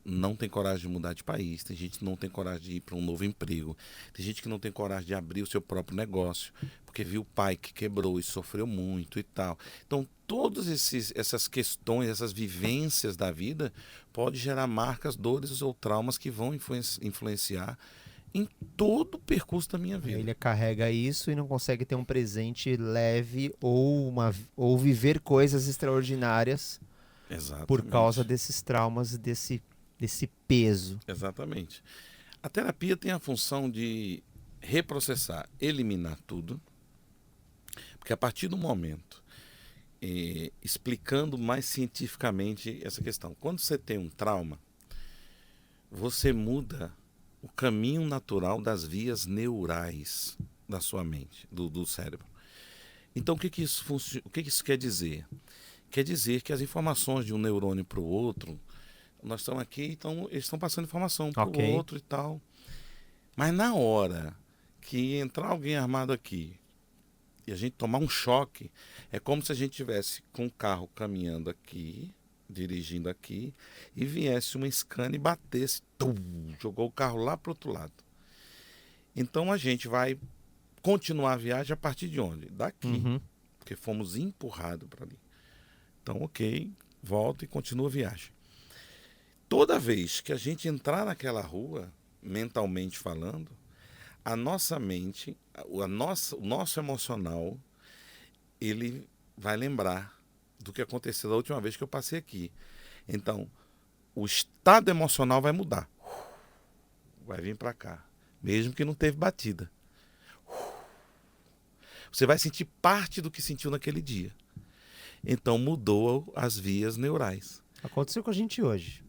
não tem coragem de mudar de país, tem gente que não tem coragem de ir para um novo emprego, tem gente que não tem coragem de abrir o seu próprio negócio, porque viu o pai que quebrou e sofreu muito e tal. Então, todas essas questões, essas vivências da vida, pode gerar marcas, dores ou traumas que vão influenciar em todo o percurso da minha vida.
Ele carrega isso e não consegue ter um presente leve ou viver coisas extraordinárias.
Exatamente.
Por causa desses traumas, desse peso.
Exatamente. A terapia tem a função de reprocessar, eliminar tudo, porque a partir do momento, explicando mais cientificamente essa questão, quando você tem um trauma, você muda o caminho natural das vias neurais da sua mente, do cérebro. Então, o que isso quer dizer? Quer dizer que as informações de um neurônio para o outro, nós estamos aqui, então eles estão passando informação para o outro e tal. Mas na hora que entrar alguém armado aqui e a gente tomar um choque, é como se a gente tivesse com o carro caminhando aqui, dirigindo aqui, e viesse uma Scania e batesse, jogou o carro lá para o outro lado. Então a gente vai continuar a viagem a partir de onde? Daqui, porque fomos empurrados para ali. Então, ok, volta e continua a viagem. Toda vez que a gente entrar naquela rua, mentalmente falando, a nossa mente, o nosso emocional, ele vai lembrar do que aconteceu da última vez que eu passei aqui. Então, o estado emocional vai mudar. Vai vir para cá, mesmo que não teve batida. Você vai sentir parte do que sentiu naquele dia. Então, mudou as vias neurais.
Aconteceu com a gente hoje.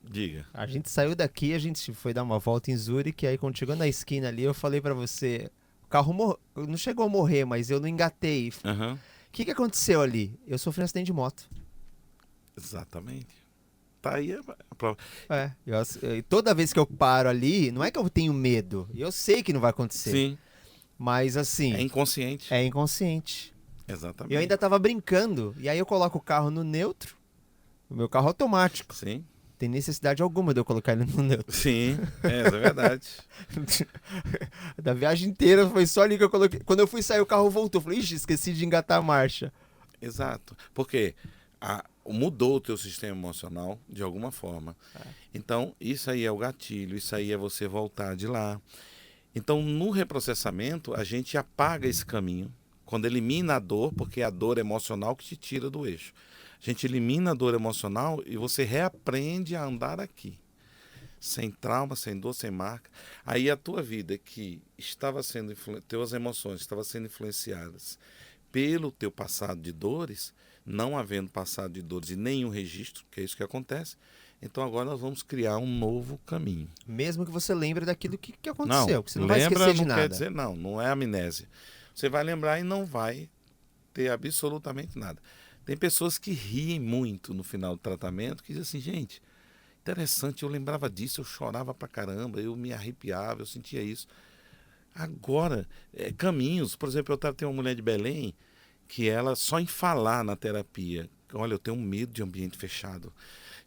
Diga.
A gente saiu daqui, a gente foi dar uma volta em Zurique, aí quando chegou na esquina ali, eu falei pra você, o carro não chegou a morrer, mas eu não engatei. O que aconteceu ali? Eu sofri um acidente de moto.
Exatamente. Tá aí a prova.
Toda vez que eu paro ali, não é que eu tenho medo, eu sei que não vai acontecer.
Sim.
Mas assim...
É inconsciente.
É inconsciente.
Exatamente.
Eu ainda tava brincando, e aí eu coloco o carro no neutro, o meu carro automático.
Sim.
Tem necessidade alguma de eu colocar ele no neutro.
Sim, isso é verdade.
Da viagem inteira foi só ali que eu coloquei. Quando eu fui sair, o carro voltou. Eu falei, ixi, esqueci de engatar a marcha.
Exato. Porque mudou o teu sistema emocional de alguma forma. Então, isso aí é o gatilho, isso aí é você voltar de lá. Então, no reprocessamento, a gente apaga esse caminho Quando elimina a dor, porque é a dor emocional que te tira do eixo. A gente elimina a dor emocional e você reaprende a andar aqui. Sem trauma, sem dor, sem marca. Aí a tua vida que estava sendo, teus emoções estavam sendo influenciadas pelo teu passado de dores, não havendo passado de dores e nenhum registro, que é isso que acontece, então agora nós vamos criar um novo caminho.
Mesmo que você lembre daquilo que aconteceu,
Não,
que você não vai esquecer de
não
nada.
quer dizer não é amnésia. Você vai lembrar e não vai ter absolutamente nada. Tem pessoas que riem muito no final do tratamento, que dizem assim, gente, interessante, eu lembrava disso, eu chorava pra caramba, eu me arrepiava, eu sentia isso. Agora, caminhos, por exemplo, eu tratei uma mulher de Belém, que ela, só em falar na terapia, olha, eu tenho medo de ambiente fechado,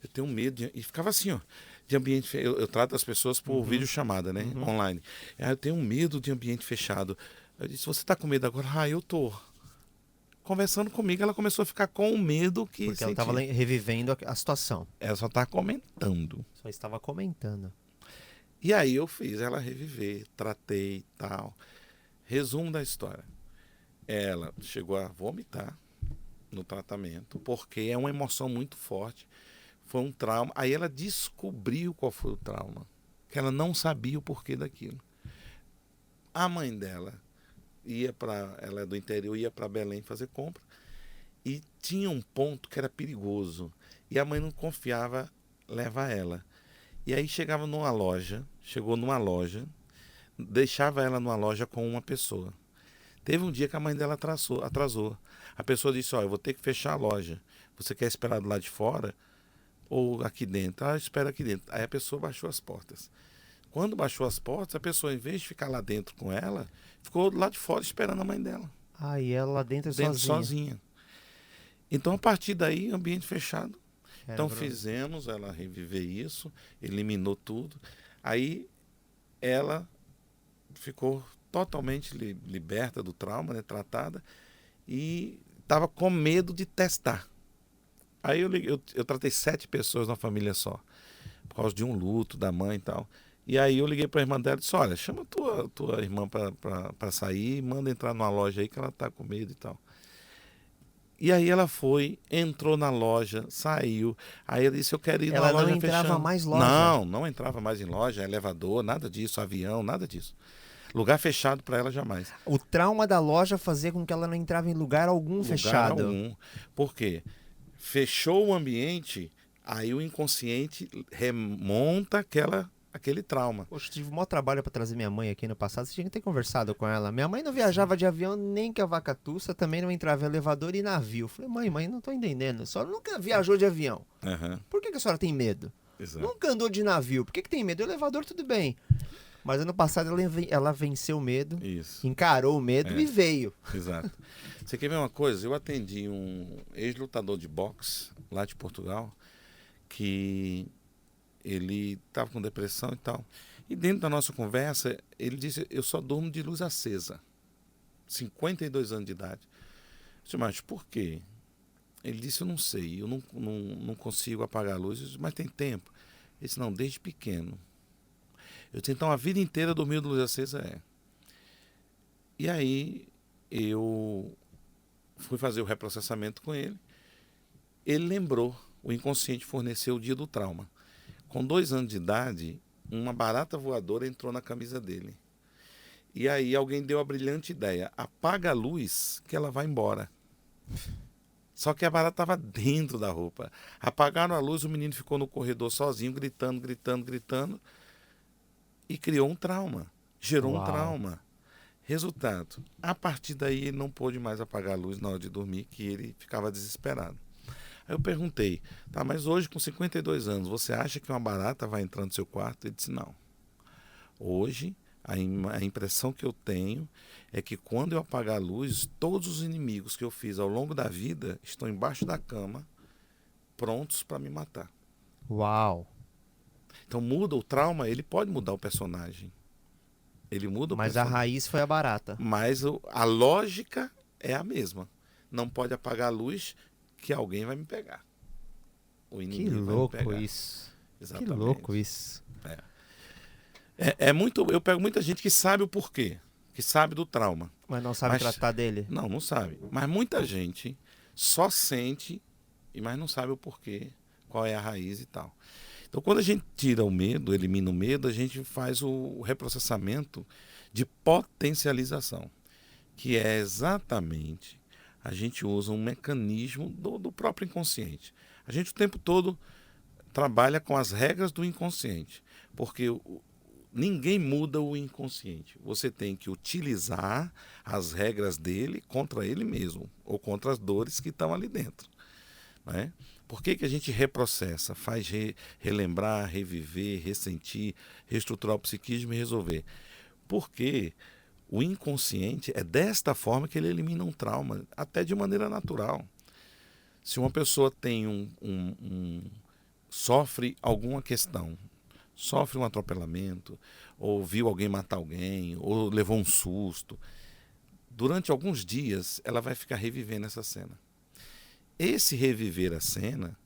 eu tenho medo de... E ficava assim, ó, de ambiente fechado. Eu trato as pessoas por videochamada, né, online. Eu tenho medo de ambiente fechado. Eu disse, você tá com medo agora? Ah, eu tô. Conversando comigo, ela começou a ficar com o medo que
Porque ela
sentia.
estava reevivendo a situação.
Ela só tá comentando.
Só estava comentando.
E aí eu fiz ela reviver, tratei e tal. Resumo da história. Ela chegou a vomitar no tratamento, porque é uma emoção muito forte. Foi um trauma. Aí ela descobriu qual foi o trauma. Que ela não sabia o porquê daquilo. A mãe dela ela é do interior, ia para Belém fazer compra. E tinha um ponto que era perigoso. E a mãe não confiava levar ela. E aí chegou numa loja, deixava ela numa loja com uma pessoa. Teve um dia que a mãe dela atrasou. A pessoa disse, eu vou ter que fechar a loja. Você quer esperar do lado de fora ou aqui dentro? Espera aqui dentro. Aí a pessoa baixou as portas. Quando baixou as portas, a pessoa, em vez de ficar lá dentro com ela, ficou lá de fora esperando a mãe dela.
E ela lá dentro
sozinha. Então, a partir daí, ambiente fechado. Então,
Bruno,
fizemos ela reviver isso, eliminou tudo. Aí, ela ficou totalmente liberta do trauma, né, tratada, e estava com medo de testar. Aí, eu tratei 7 pessoas na família só, por causa de um luto da mãe e tal. E aí, eu liguei para a irmã dela e disse, olha, chama tua irmã para sair, manda entrar numa loja aí que ela está com medo e tal. E aí ela foi, entrou na loja, saiu. Aí ela disse, eu quero ir na loja fechando. Ela não entrava mais loja? Não entrava mais em loja, elevador, nada disso, avião, nada disso. Lugar fechado para ela jamais.
O trauma da loja fazia com que ela não entrava em lugar algum fechado.
Lugar algum. Por quê? Fechou o ambiente, aí o inconsciente remonta aquele trauma.
Poxa, eu tive um maior trabalho para trazer minha mãe aqui no passado, você tinha que ter conversado com ela. Minha mãe não viajava de avião nem que a vaca tussa, também não entrava em elevador e navio. Eu falei, mãe, não tô entendendo, a senhora nunca viajou de avião. Por que a senhora tem medo?
Exato.
Nunca andou de navio, por que tem medo? O elevador tudo bem. Mas ano passado ela venceu o medo, encarou o medo e veio.
Exato. Você quer ver uma coisa? Eu atendi um ex-lutador de boxe lá de Portugal, que ele estava com depressão e tal. E dentro da nossa conversa, ele disse, eu só durmo de luz acesa. 52 anos de idade. Eu disse, mas por quê? Ele disse, eu não sei, eu não consigo apagar a luz. Eu disse, mas tem tempo? Ele disse, não, desde pequeno. Eu disse, então a vida inteira dormiu de luz acesa? E aí eu fui fazer o reprocessamento com ele. Ele lembrou, o inconsciente forneceu o dia do trauma. Com 2 anos de idade, uma barata voadora entrou na camisa dele. E aí alguém deu a brilhante ideia, apaga a luz que ela vai embora. Só que a barata estava dentro da roupa. Apagaram a luz, o menino ficou no corredor sozinho, gritando. E criou um trauma. Gerou um trauma. Resultado, a partir daí ele não pôde mais apagar a luz na hora de dormir, que ele ficava desesperado. Aí eu perguntei, tá, mas hoje com 52 anos, você acha que uma barata vai entrar no seu quarto? Ele disse, não. Hoje, a impressão que eu tenho é que quando eu apagar a luz, todos os inimigos que eu fiz ao longo da vida estão embaixo da cama, prontos para me matar.
Uau!
Então muda o trauma, ele pode mudar o personagem. Ele muda o personagem.
A raiz foi a barata.
Mas a lógica é a mesma. Não pode apagar a luz que alguém vai me pegar. O inimigo
vai me pegar. Que louco isso.
Exatamente.
Que louco isso.
É muito, eu pego muita gente que sabe o porquê, que sabe do trauma,
Mas não sabe tratar dele?
Não sabe. Mas muita gente só sente, mas não sabe o porquê, qual é a raiz e tal. Então, quando a gente tira o medo, elimina o medo, a gente faz o reprocessamento de potencialização, que é exatamente, a gente usa um mecanismo do próprio inconsciente. A gente o tempo todo trabalha com as regras do inconsciente, porque ninguém muda o inconsciente. Você tem que utilizar as regras dele contra ele mesmo, ou contra as dores que estão ali dentro. Né? Por que a gente reprocessa? Faz relembrar, reviver, ressentir, reestruturar o psiquismo e resolver. Porque o inconsciente é desta forma que ele elimina um trauma, até de maneira natural. Se uma pessoa tem sofre alguma questão, sofre um atropelamento, ou viu alguém matar alguém, ou levou um susto, durante alguns dias ela vai ficar revivendo essa cena. Esse reviver a cena,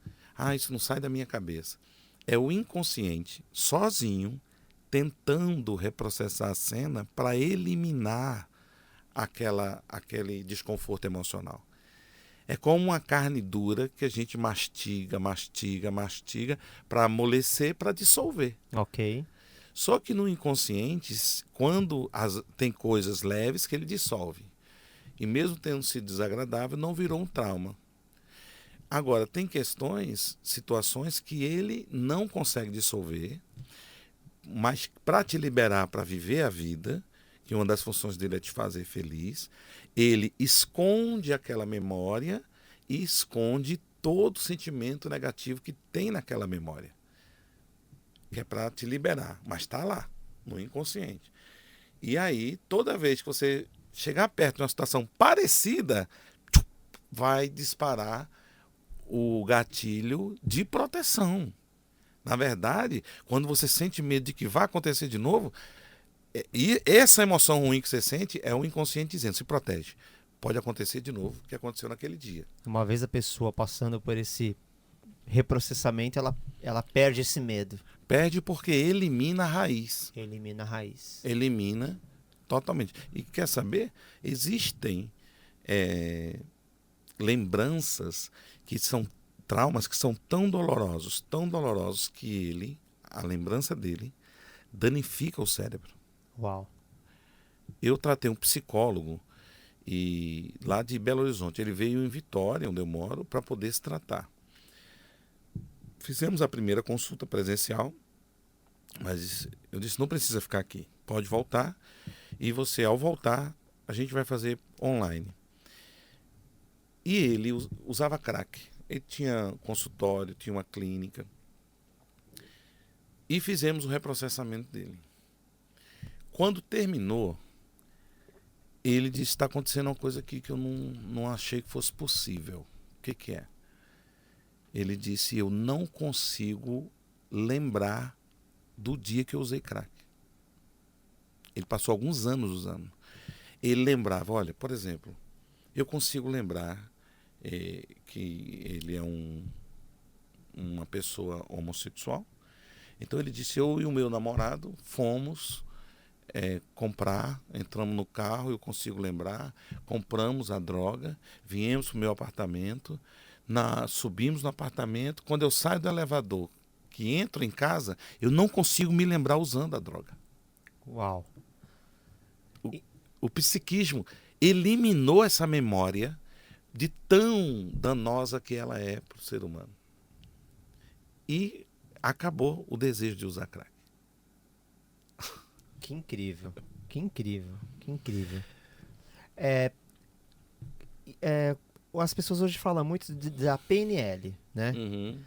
isso não sai da minha cabeça. É o inconsciente, sozinho, tentando reprocessar a cena para eliminar aquele desconforto emocional. É como uma carne dura que a gente mastiga para amolecer, para dissolver.
Ok.
Só que no inconsciente, quando tem coisas leves que ele dissolve. E mesmo tendo sido desagradável, não virou um trauma. Agora, tem situações que ele não consegue dissolver, mas para te liberar, para viver a vida, que uma das funções dele é te fazer feliz, ele esconde aquela memória e esconde todo o sentimento negativo que tem naquela memória. Que é para te liberar, mas está lá, no inconsciente. E aí, toda vez que você chegar perto de uma situação parecida, vai disparar o gatilho de proteção. Na verdade, quando você sente medo de que vai acontecer de novo, e essa emoção ruim que você sente é o inconsciente dizendo, se protege. Pode acontecer de novo o que aconteceu naquele dia.
Uma vez a pessoa passando por esse reprocessamento, ela perde esse medo.
Perde porque elimina a raiz.
Elimina a raiz.
Elimina totalmente. E quer saber? Existem lembranças que são traumas que são tão dolorosos que a lembrança dele, danifica o cérebro.
Uau.
Eu tratei um psicólogo lá de Belo Horizonte. Ele veio em Vitória, onde eu moro, para poder se tratar. Fizemos a primeira consulta presencial, mas eu disse, não precisa ficar aqui, pode voltar. E você, ao voltar, a gente vai fazer online. E ele usava crack. Ele tinha consultório, tinha uma clínica. E fizemos o reprocessamento dele. Quando terminou, ele disse, está acontecendo uma coisa aqui que eu não achei que fosse possível. O que é? Ele disse, eu não consigo lembrar do dia que eu usei crack. Ele passou alguns anos usando. Ele lembrava, olha, por exemplo, eu consigo lembrar que ele é uma pessoa homossexual. Então ele disse, eu e o meu namorado fomos comprar, entramos no carro, eu consigo lembrar, compramos a droga, viemos para o meu apartamento, subimos no apartamento, quando eu saio do elevador, que entro em casa, eu não consigo me lembrar usando a droga.
Uau.
O psiquismo eliminou essa memória de tão danosa que ela é para o ser humano. E acabou o desejo de usar crack.
Que incrível, que incrível, que incrível. As pessoas hoje falam muito da PNL, né?
Uhum.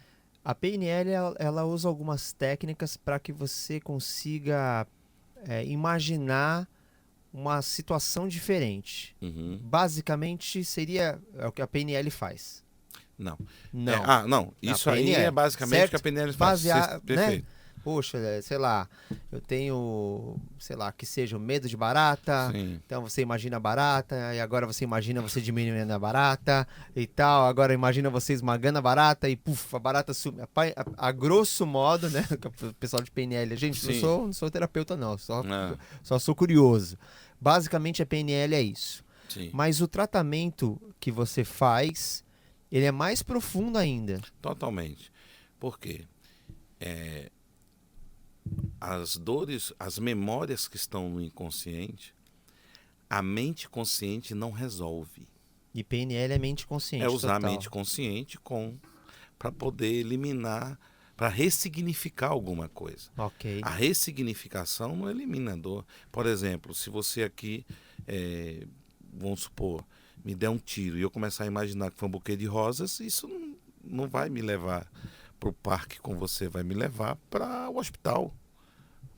A PNL, ela usa algumas técnicas para que você consiga imaginar uma situação diferente.
Uhum.
Basicamente, seria o que a PNL faz.
Não.
Não.
Não. Isso aí
PNL,
é basicamente
certo?
o que a PNL faz. Perfeito.
Né? Poxa, sei lá, eu tenho, sei lá, que seja o medo de barata.
Sim.
Então você imagina a barata, e agora você imagina você diminuindo a barata e tal. Agora imagina você esmagando a barata e puf, a barata sume. A grosso modo, né? O pessoal de PNL, gente, não sou terapeuta não, só sou curioso. Basicamente, a PNL é isso.
Sim,
Mas o tratamento que você faz, ele é mais profundo ainda.
totalmente. Por quê? As dores, as memórias que estão no inconsciente, a mente consciente não resolve.
E PNL é mente
É
consciente
usar a
total.
mente consciente para poder eliminar, para ressignificar alguma coisa.
Ok.
A ressignificação não elimina a dor. Por exemplo, se você aqui, vamos supor, me der um tiro e eu começar a imaginar que foi um buquê de rosas, isso não vai me levar para o parque com você, vai me levar para o hospital.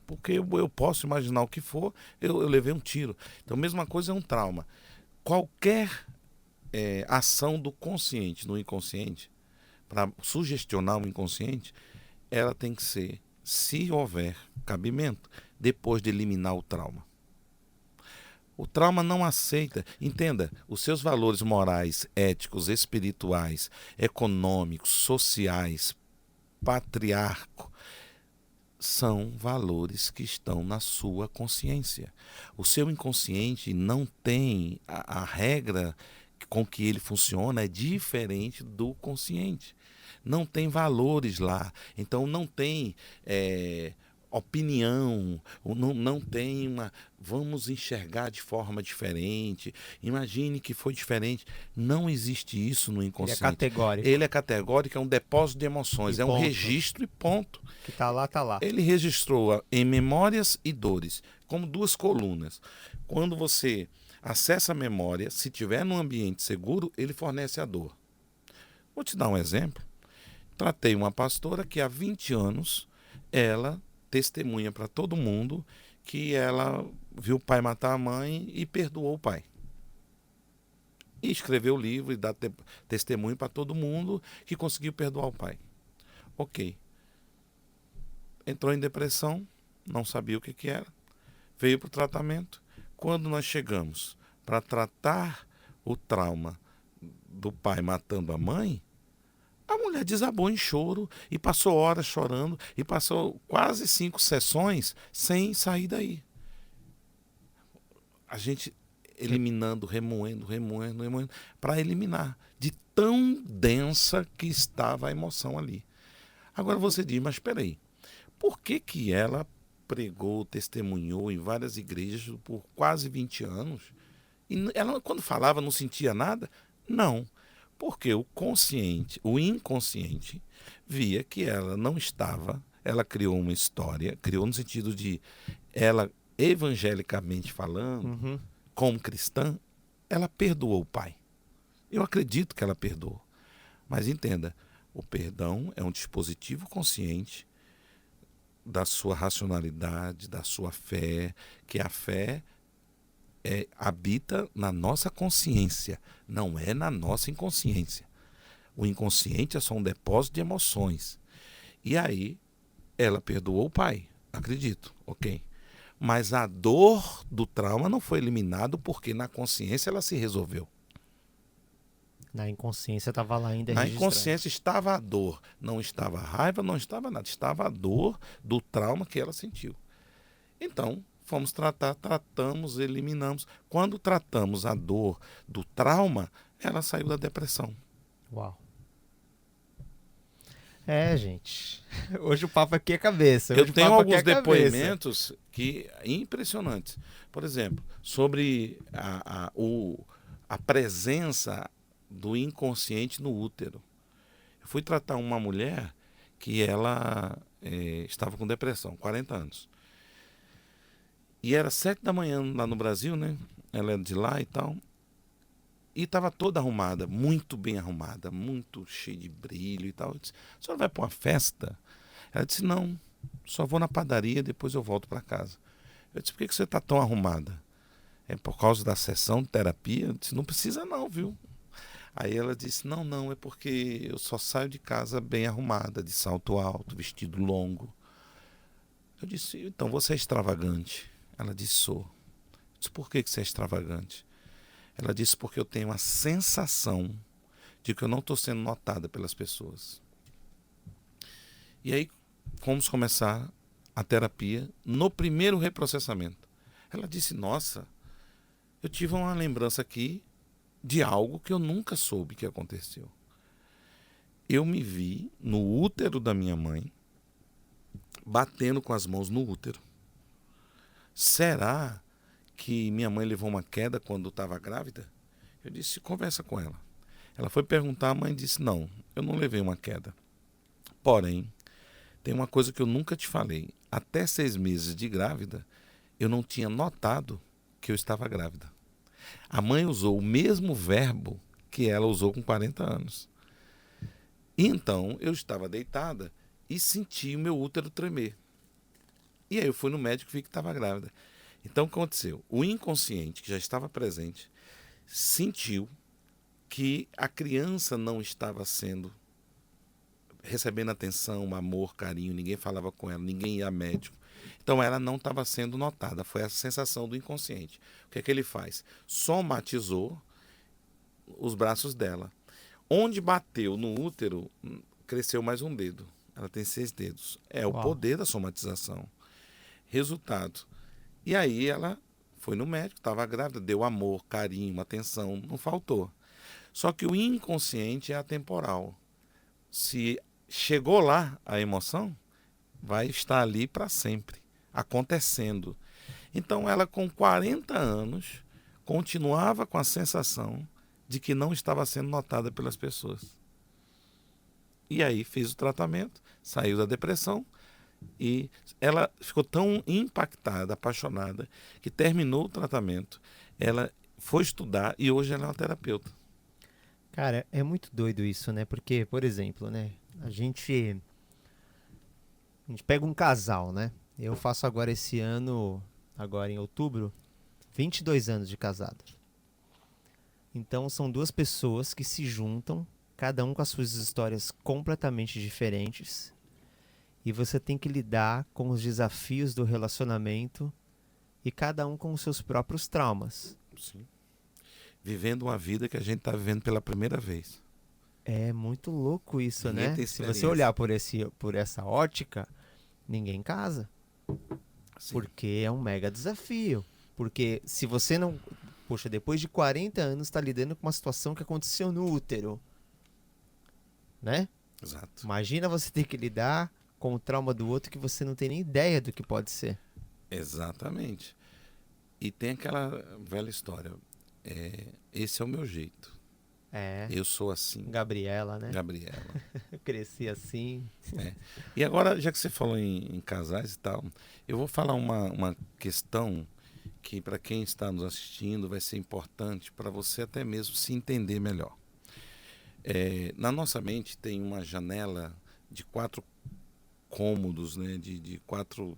Porque eu posso imaginar o que for, eu levei um tiro. Então, a mesma coisa é um trauma. Qualquer ação do consciente no inconsciente, para sugestionar o inconsciente, ela tem que ser, se houver cabimento, depois de eliminar o trauma. O trauma não aceita, entenda, os seus valores morais, éticos, espirituais, econômicos, sociais, patriarco, são valores que estão na sua consciência. O seu inconsciente não tem a regra com que ele funciona é diferente do consciente. Não tem valores lá. Então não tem opinião, não tem uma. Vamos enxergar de forma diferente. Imagine que foi diferente. Não existe isso no
Ele é
inconsciente.
categórico.
Ele é categórico, é um depósito de emoções,
E
é um
ponto.
registro e ponto.
Que tá lá, tá lá.
Ele registrou em memórias e dores, como duas colunas. Quando você acessa a memória, se tiver num ambiente seguro, ele fornece a dor. Vou te dar um exemplo. Tratei uma pastora que há 20 anos, ela testemunha para todo mundo que ela viu o pai matar a mãe e perdoou o pai. E escreveu o livro e dá testemunho para todo mundo que conseguiu perdoar o pai. Ok. Entrou em depressão, não sabia o que era, veio para o tratamento. Quando nós chegamos para tratar o trauma do pai matando a mãe, a mulher desabou em choro e passou horas chorando e passou quase 5 sessões sem sair daí. A gente eliminando, remoendo, para eliminar de tão densa que estava a emoção ali. Agora você diz, mas espera aí, por que ela pregou, testemunhou em várias igrejas por quase 20 anos e ela, quando falava, não sentia nada? Não, porque o consciente, o inconsciente, via que ela não estava, ela criou uma história, criou no sentido de ela, evangelicamente falando, como cristã, ela perdoou o pai. Eu acredito que ela perdoou. Mas entenda, o perdão é um dispositivo consciente da sua racionalidade, da sua fé, que a fé habita na nossa consciência, não é na nossa inconsciência. O inconsciente é só um depósito de emoções. E aí, ela perdoou o pai, acredito, ok. Mas a dor do trauma não foi eliminada porque na consciência ela se resolveu.
Na inconsciência estava lá ainda
Na
registrado.
inconsciência estava a dor, não estava a raiva, não estava nada, estava a dor do trauma que ela sentiu. Então, fomos tratar, tratamos, eliminamos. Quando tratamos a dor do trauma, ela saiu da depressão.
Uau. Gente. Hoje o papo aqui é cabeça. Hoje
Eu tenho
o papo aqui
alguns
é cabeça.
depoimentos impressionantes. Por exemplo, sobre a presença do inconsciente no útero. Eu fui tratar uma mulher que ela estava com depressão, 40 anos. E era 7 da manhã lá no Brasil, né? Ela é de lá e tal. E estava toda arrumada, muito bem arrumada, muito cheia de brilho e tal. Eu disse, a senhora vai para uma festa? Ela disse, não, só vou na padaria, depois eu volto para casa. Eu disse, por que você está tão arrumada? É por causa da sessão de terapia? Eu disse, não precisa não, viu? Aí ela disse, não, é porque eu só saio de casa bem arrumada, de salto alto, vestido longo. Eu disse, então você é extravagante. Ela disse, sou. Eu disse, por que você é extravagante? Ela disse, porque eu tenho a sensação de que eu não estou sendo notada pelas pessoas. E aí fomos começar a terapia no primeiro reprocessamento. Ela disse, nossa, eu tive uma lembrança aqui de algo que eu nunca soube que aconteceu. Eu me vi no útero da minha mãe, batendo com as mãos no útero. Será que minha mãe levou uma queda quando estava grávida? Eu disse, conversa com ela. Ela foi perguntar, a mãe disse, não, eu não levei uma queda. Porém, tem uma coisa que eu nunca te falei. Até 6 meses de grávida, eu não tinha notado que eu estava grávida. A mãe usou o mesmo verbo que ela usou com 40 anos. E então, eu estava deitada e senti o meu útero tremer. E aí eu fui no médico e vi que estava grávida. Então, o que aconteceu? O inconsciente, que já estava presente, sentiu que a criança não estava recebendo atenção, amor, carinho, ninguém falava com ela, ninguém ia a médico. Então ela não estava sendo notada, foi a sensação do inconsciente. O que é que ele faz? Somatizou os braços dela. Onde bateu no útero, cresceu mais um dedo. Ela tem 6 dedos. É o poder da somatização. Resultado. E aí ela foi no médico, estava grávida, deu amor, carinho, atenção, não faltou. Só que o inconsciente é atemporal. Se chegou lá a emoção, vai estar ali para sempre, acontecendo. Então ela com 40 anos continuava com a sensação de que não estava sendo notada pelas pessoas. E aí fez o tratamento, saiu da depressão e ela ficou tão impactada, apaixonada, que terminou o tratamento, ela foi estudar e hoje ela é uma terapeuta.
Cara, é muito doido isso, né? Porque, por exemplo, né? A gente pega um casal, né? Eu faço agora esse ano, agora em outubro, 22 anos de casado. Então são duas pessoas que se juntam, cada um com as suas histórias completamente diferentes. E você tem que lidar com os desafios do relacionamento e cada um com os seus próprios traumas.
Sim. Vivendo uma vida que a gente está vivendo pela primeira vez.
É muito louco isso,
Ninguém
né?
tem
Se você
experiência.
olhar por essa ótica, ninguém casa.
Sim.
Porque é um mega desafio. Porque se você não... Poxa, depois de 40 anos está lidando com uma situação que aconteceu no útero. Né?
Exato.
Imagina você ter que lidar com o trauma do outro que você não tem nem ideia do que pode ser.
Exatamente. E tem aquela velha história. Esse é o meu jeito.
É.
Eu sou assim.
Gabriela, né?
Gabriela.
Eu cresci assim.
E agora, já que você falou em casais e tal, eu vou falar uma questão que para quem está nos assistindo vai ser importante para você até mesmo se entender melhor. Na nossa mente tem uma janela de 4 cômodos, né? De 4...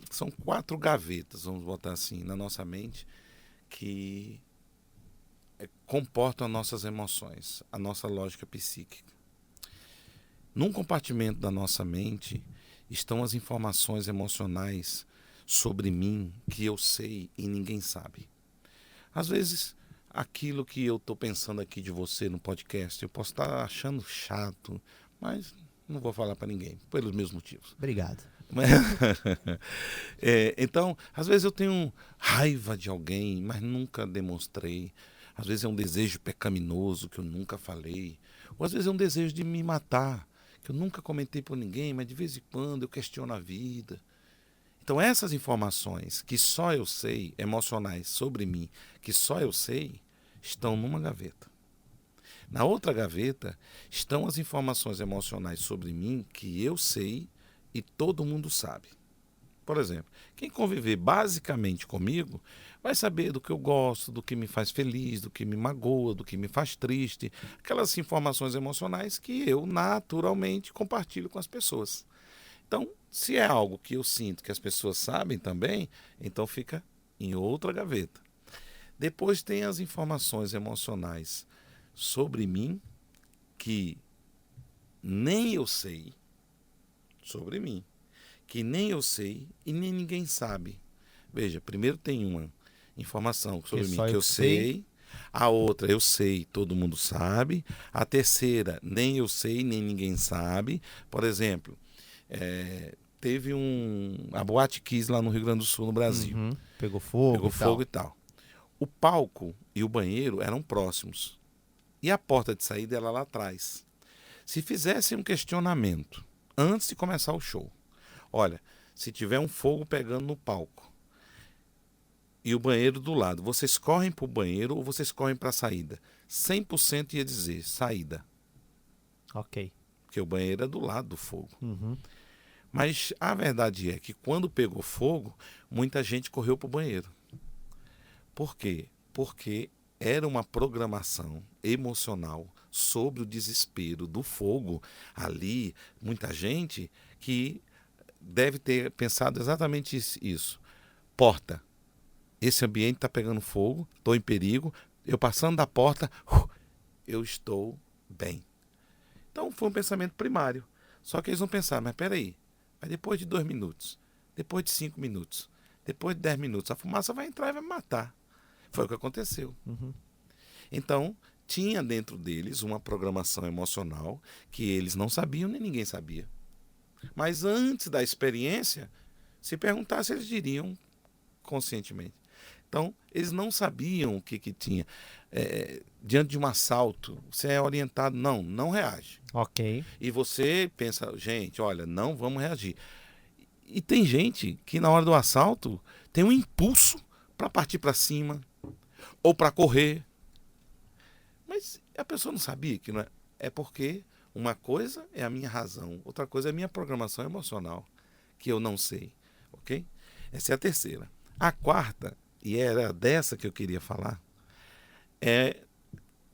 são 4 gavetas, vamos botar assim, na nossa mente, que comportam as nossas emoções, a nossa lógica psíquica. Num compartimento da nossa mente estão as informações emocionais sobre mim que eu sei e ninguém sabe. Às vezes, aquilo que eu estou pensando aqui de você no podcast, eu posso estar achando chato, mas não vou falar para ninguém, pelos meus motivos.
Obrigado.
Então, às vezes eu tenho raiva de alguém, mas nunca demonstrei. Às vezes é um desejo pecaminoso que eu nunca falei. Ou às vezes é um desejo de me matar, que eu nunca comentei por ninguém, mas de vez em quando eu questiono a vida. Então essas informações que só eu sei, emocionais sobre mim, que só eu sei, estão numa gaveta. Na outra gaveta estão as informações emocionais sobre mim que eu sei e todo mundo sabe. Por exemplo, quem conviver basicamente comigo vai saber do que eu gosto, do que me faz feliz, do que me magoa, do que me faz triste, aquelas informações emocionais que eu naturalmente compartilho com as pessoas. Então, se é algo que eu sinto que as pessoas sabem também, então fica em outra gaveta. Depois tem as informações emocionais sobre mim que nem eu sei sobre mim, que nem eu sei e nem ninguém sabe. Veja, primeiro tem uma informação sobre mim que eu sei, a outra eu sei, todo mundo sabe, a terceira nem eu sei, nem ninguém sabe. Por exemplo, teve a Boate Kiss lá no Rio Grande do Sul, no Brasil.
Uhum. Pegou fogo.
Pegou fogo e tal. O palco e o banheiro eram próximos. E a porta de saída era lá atrás. Se fizessem um questionamento antes de começar o show. Olha, se tiver um fogo pegando no palco e o banheiro do lado, vocês correm para o banheiro ou vocês correm para a saída? 100% ia dizer saída.
Ok.
Porque o banheiro é do lado do fogo.
Uhum.
Mas a verdade é que quando pegou fogo, muita gente correu para o banheiro. Por quê? Porque era uma programação emocional sobre o desespero do fogo ali. Muita gente que deve ter pensado exatamente isso. Porta. Esse ambiente está pegando fogo, estou em perigo. Eu passando da porta, eu estou bem. Então foi um pensamento primário. Só que eles não pensaram, mas peraí. Mas depois de 2 minutos, depois de 5 minutos, depois de 10 minutos, a fumaça vai entrar e vai me matar. Foi o que aconteceu.
Uhum.
Então, tinha dentro deles uma programação emocional que eles não sabiam nem ninguém sabia. Mas antes da experiência, se perguntasse, eles diriam conscientemente. Então, eles não sabiam o que tinha. Diante de um assalto, você é orientado, não reage.
Ok.
E você pensa, gente, olha, não vamos reagir. E tem gente que na hora do assalto tem um impulso para partir para cima ou para correr. Mas a pessoa não sabia que não é. É porque uma coisa é a minha razão, outra coisa é a minha programação emocional, que eu não sei, ok? Essa é a terceira. A quarta, e era dessa que eu queria falar, é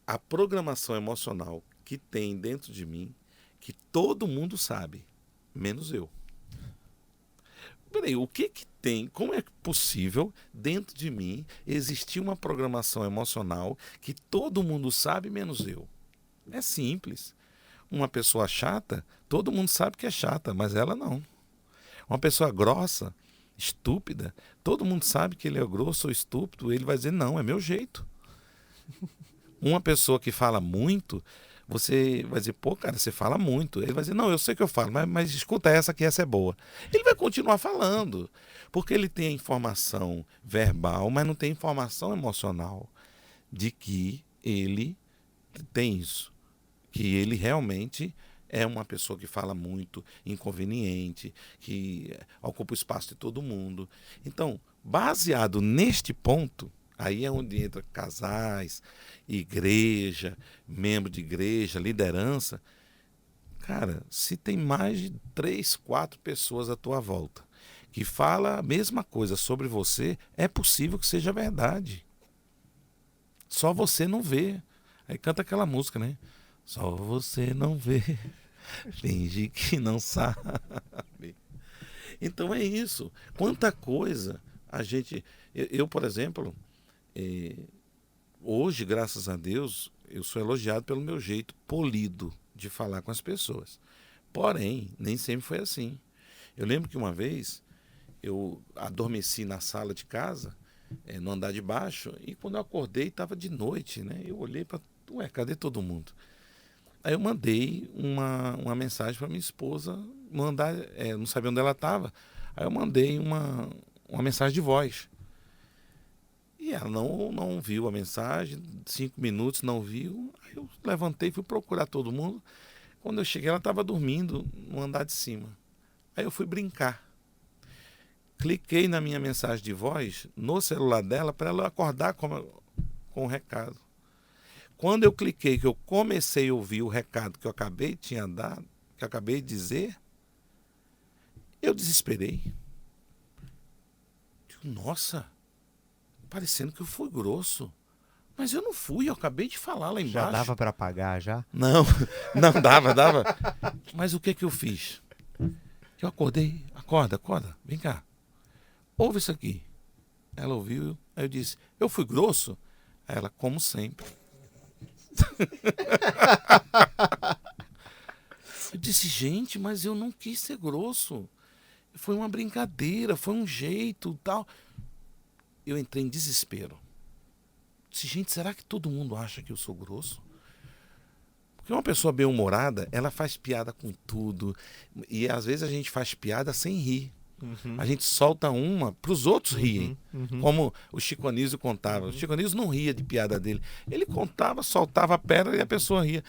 a programação emocional que tem dentro de mim, que todo mundo sabe, menos eu. Peraí, o que tem? Como é possível dentro de mim existir uma programação emocional que todo mundo sabe, menos eu? É simples. Uma pessoa chata, todo mundo sabe que é chata, mas ela não. Uma pessoa grossa, estúpida, todo mundo sabe que ele é grosso ou estúpido, ele vai dizer, não, é meu jeito. Uma pessoa que fala muito, você vai dizer, pô, cara, você fala muito. Ele vai dizer, não, eu sei que eu falo, mas escuta essa que essa é boa. Ele vai continuar falando, porque ele tem a informação verbal, mas não tem informação emocional de que ele tem isso. Que ele realmente é uma pessoa que fala muito, inconveniente, que ocupa o espaço de todo mundo. Então, baseado neste ponto, aí é onde entra casais, igreja, membro de igreja, liderança. Cara, se tem mais de 3, 4 pessoas à tua volta que fala a mesma coisa sobre você, é possível que seja verdade. Só você não vê. Aí canta aquela música, né? Só você não vê, finge que não sabe. Então é isso. Quanta coisa a gente... Eu por exemplo, hoje, graças a Deus, eu sou elogiado pelo meu jeito polido de falar com as pessoas. Porém, nem sempre foi assim. Eu lembro que uma vez eu adormeci na sala de casa, no andar de baixo, e quando eu acordei estava de noite, né? Eu olhei para... Ué, cadê todo mundo? Aí eu mandei uma mensagem para minha esposa, não sabia onde ela estava. Aí eu mandei uma mensagem de voz. E ela não viu a mensagem, 5 minutos não viu. Aí eu levantei e fui procurar todo mundo. Quando eu cheguei, ela estava dormindo no andar de cima. Aí eu fui brincar. Cliquei na minha mensagem de voz no celular dela para ela acordar com o recado. Quando eu cliquei, que eu comecei a ouvir o recado que eu acabei de dizer, eu desesperei. Digo, nossa, parecendo que eu fui grosso. Mas eu não fui, eu acabei de falar lá embaixo.
Já dava para apagar, já?
Não dava. Mas o que eu fiz? Eu acordei, acorda, vem cá. Ouve isso aqui. Ela ouviu, aí eu disse, eu fui grosso? Aí ela, como sempre. Eu disse, gente, mas eu não quis ser grosso. Foi uma brincadeira, foi um jeito, tal. Eu entrei em desespero. Disse, gente, será que todo mundo acha que eu sou grosso? Porque uma pessoa bem-humorada, ela faz piada com tudo. E às vezes a gente faz piada sem rir.
Uhum.
A gente solta uma para os outros riem.
Uhum.
Como o Chico Anísio contava. O Chico Anísio não ria de piada dele. Ele contava, soltava a pedra e a pessoa ria.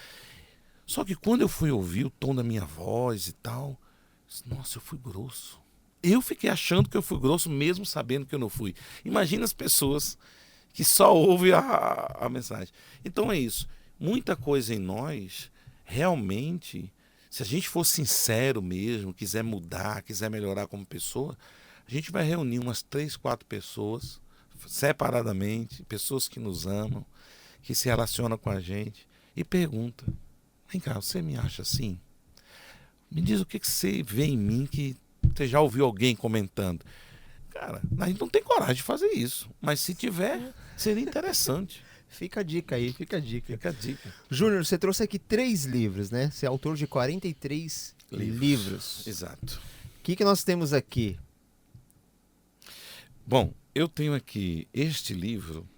Só que quando eu fui ouvir o tom da minha voz e tal, nossa, eu fui grosso. Eu fiquei achando que eu fui grosso mesmo sabendo que eu não fui. Imagina as pessoas que só ouvem a mensagem. Então é isso. Muita coisa em nós, realmente, se a gente for sincero mesmo, quiser mudar, quiser melhorar como pessoa, a gente vai reunir umas 3, 4 pessoas, separadamente, pessoas que nos amam, que se relacionam com a gente, e pergunta: vem cá, você me acha assim? Me diz o que você vê em mim que você já ouviu alguém comentando. Cara, a gente não tem coragem de fazer isso, mas se tiver, seria interessante.
Fica a dica aí, fica a dica.
Fica a dica.
Júnior, você trouxe aqui 3 livros, né? Você é autor de 43 livros.
Exato.
O que nós temos aqui?
Bom, eu tenho aqui este livro,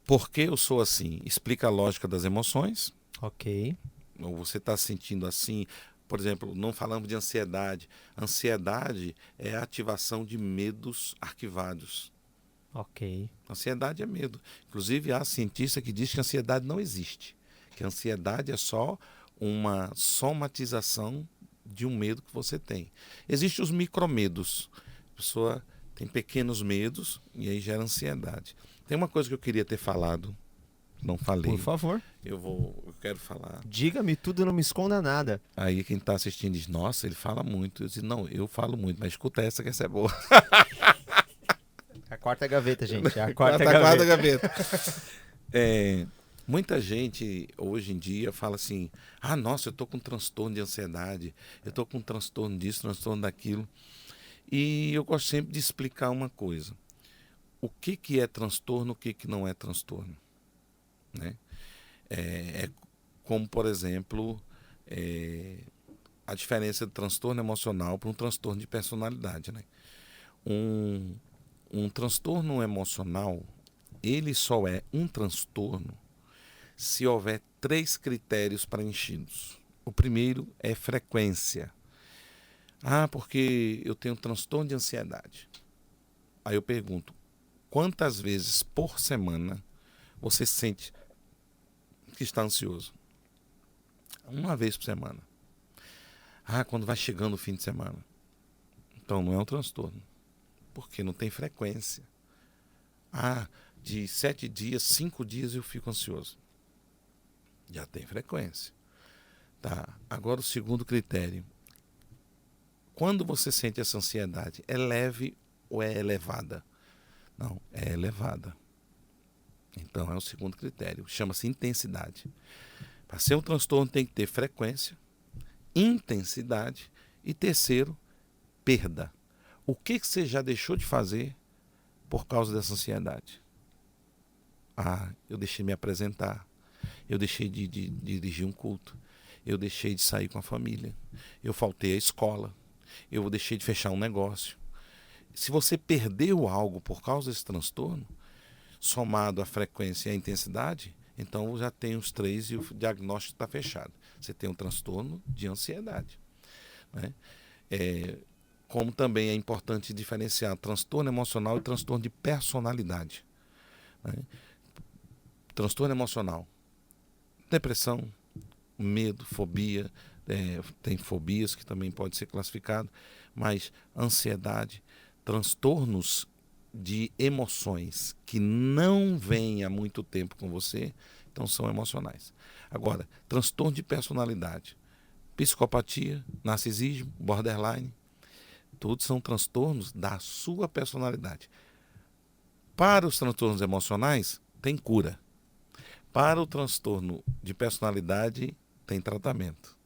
Por que eu sou assim? Explica a lógica das emoções.
Ok.
Ou você está sentindo assim, por exemplo, não falamos de ansiedade. Ansiedade é a ativação de medos arquivados.
Ok.
Ansiedade é medo. Inclusive, há cientista que diz que a ansiedade não existe. Que a ansiedade é só uma somatização de um medo que você tem. Existem os micromedos. A pessoa tem pequenos medos e aí gera ansiedade. Tem uma coisa que eu queria ter falado, não falei.
Por favor.
Eu quero falar.
Diga-me tudo, não me esconda nada.
Aí quem está assistindo diz: nossa, ele fala muito. Eu disse: não, eu falo muito, mas escuta essa que essa é boa.
A quarta gaveta, gente. A
Quarta
quarta gaveta.
gaveta. Muita gente hoje em dia fala assim: ah, nossa, eu estou com transtorno de ansiedade, eu estou com transtorno disso, transtorno daquilo. E eu gosto sempre de explicar uma coisa: o que é transtorno, o que não é transtorno, né? É como, por exemplo, a diferença de transtorno emocional para um transtorno de personalidade, né? Um transtorno emocional, ele só é um transtorno se houver 3 critérios preenchidos. O primeiro é frequência. Ah, porque eu tenho transtorno de ansiedade. Aí eu pergunto: quantas vezes por semana você sente que está ansioso? Uma vez por semana. Ah, quando vai chegando o fim de semana. Então não é um transtorno, porque não tem frequência. Ah, de 7 dias, 5 dias eu fico ansioso. Já tem frequência. Tá. Agora o segundo critério: quando você sente essa ansiedade, é leve ou é elevada? Não, é elevada. Então é o segundo critério, chama-se intensidade. Para ser um transtorno tem que ter frequência, intensidade e terceiro, perda. O que você já deixou de fazer por causa dessa ansiedade? Ah, eu deixei de me apresentar, eu deixei de dirigir um culto, eu deixei de sair com a família, eu faltei à escola, eu deixei de fechar um negócio. Se você perdeu algo por causa desse transtorno, somado à frequência e à intensidade, então já tem os 3 e o diagnóstico está fechado. Você tem um transtorno de ansiedade, né? Como também é importante diferenciar transtorno emocional e transtorno de personalidade, né? Transtorno emocional, depressão, medo, fobia, tem fobias que também pode ser classificado, mas ansiedade, transtornos de emoções que não vêm há muito tempo com você, então são emocionais. Agora, transtorno de personalidade, psicopatia, narcisismo, borderline, todos são transtornos da sua personalidade. Para os transtornos emocionais, tem cura. Para o transtorno de personalidade, tem tratamento,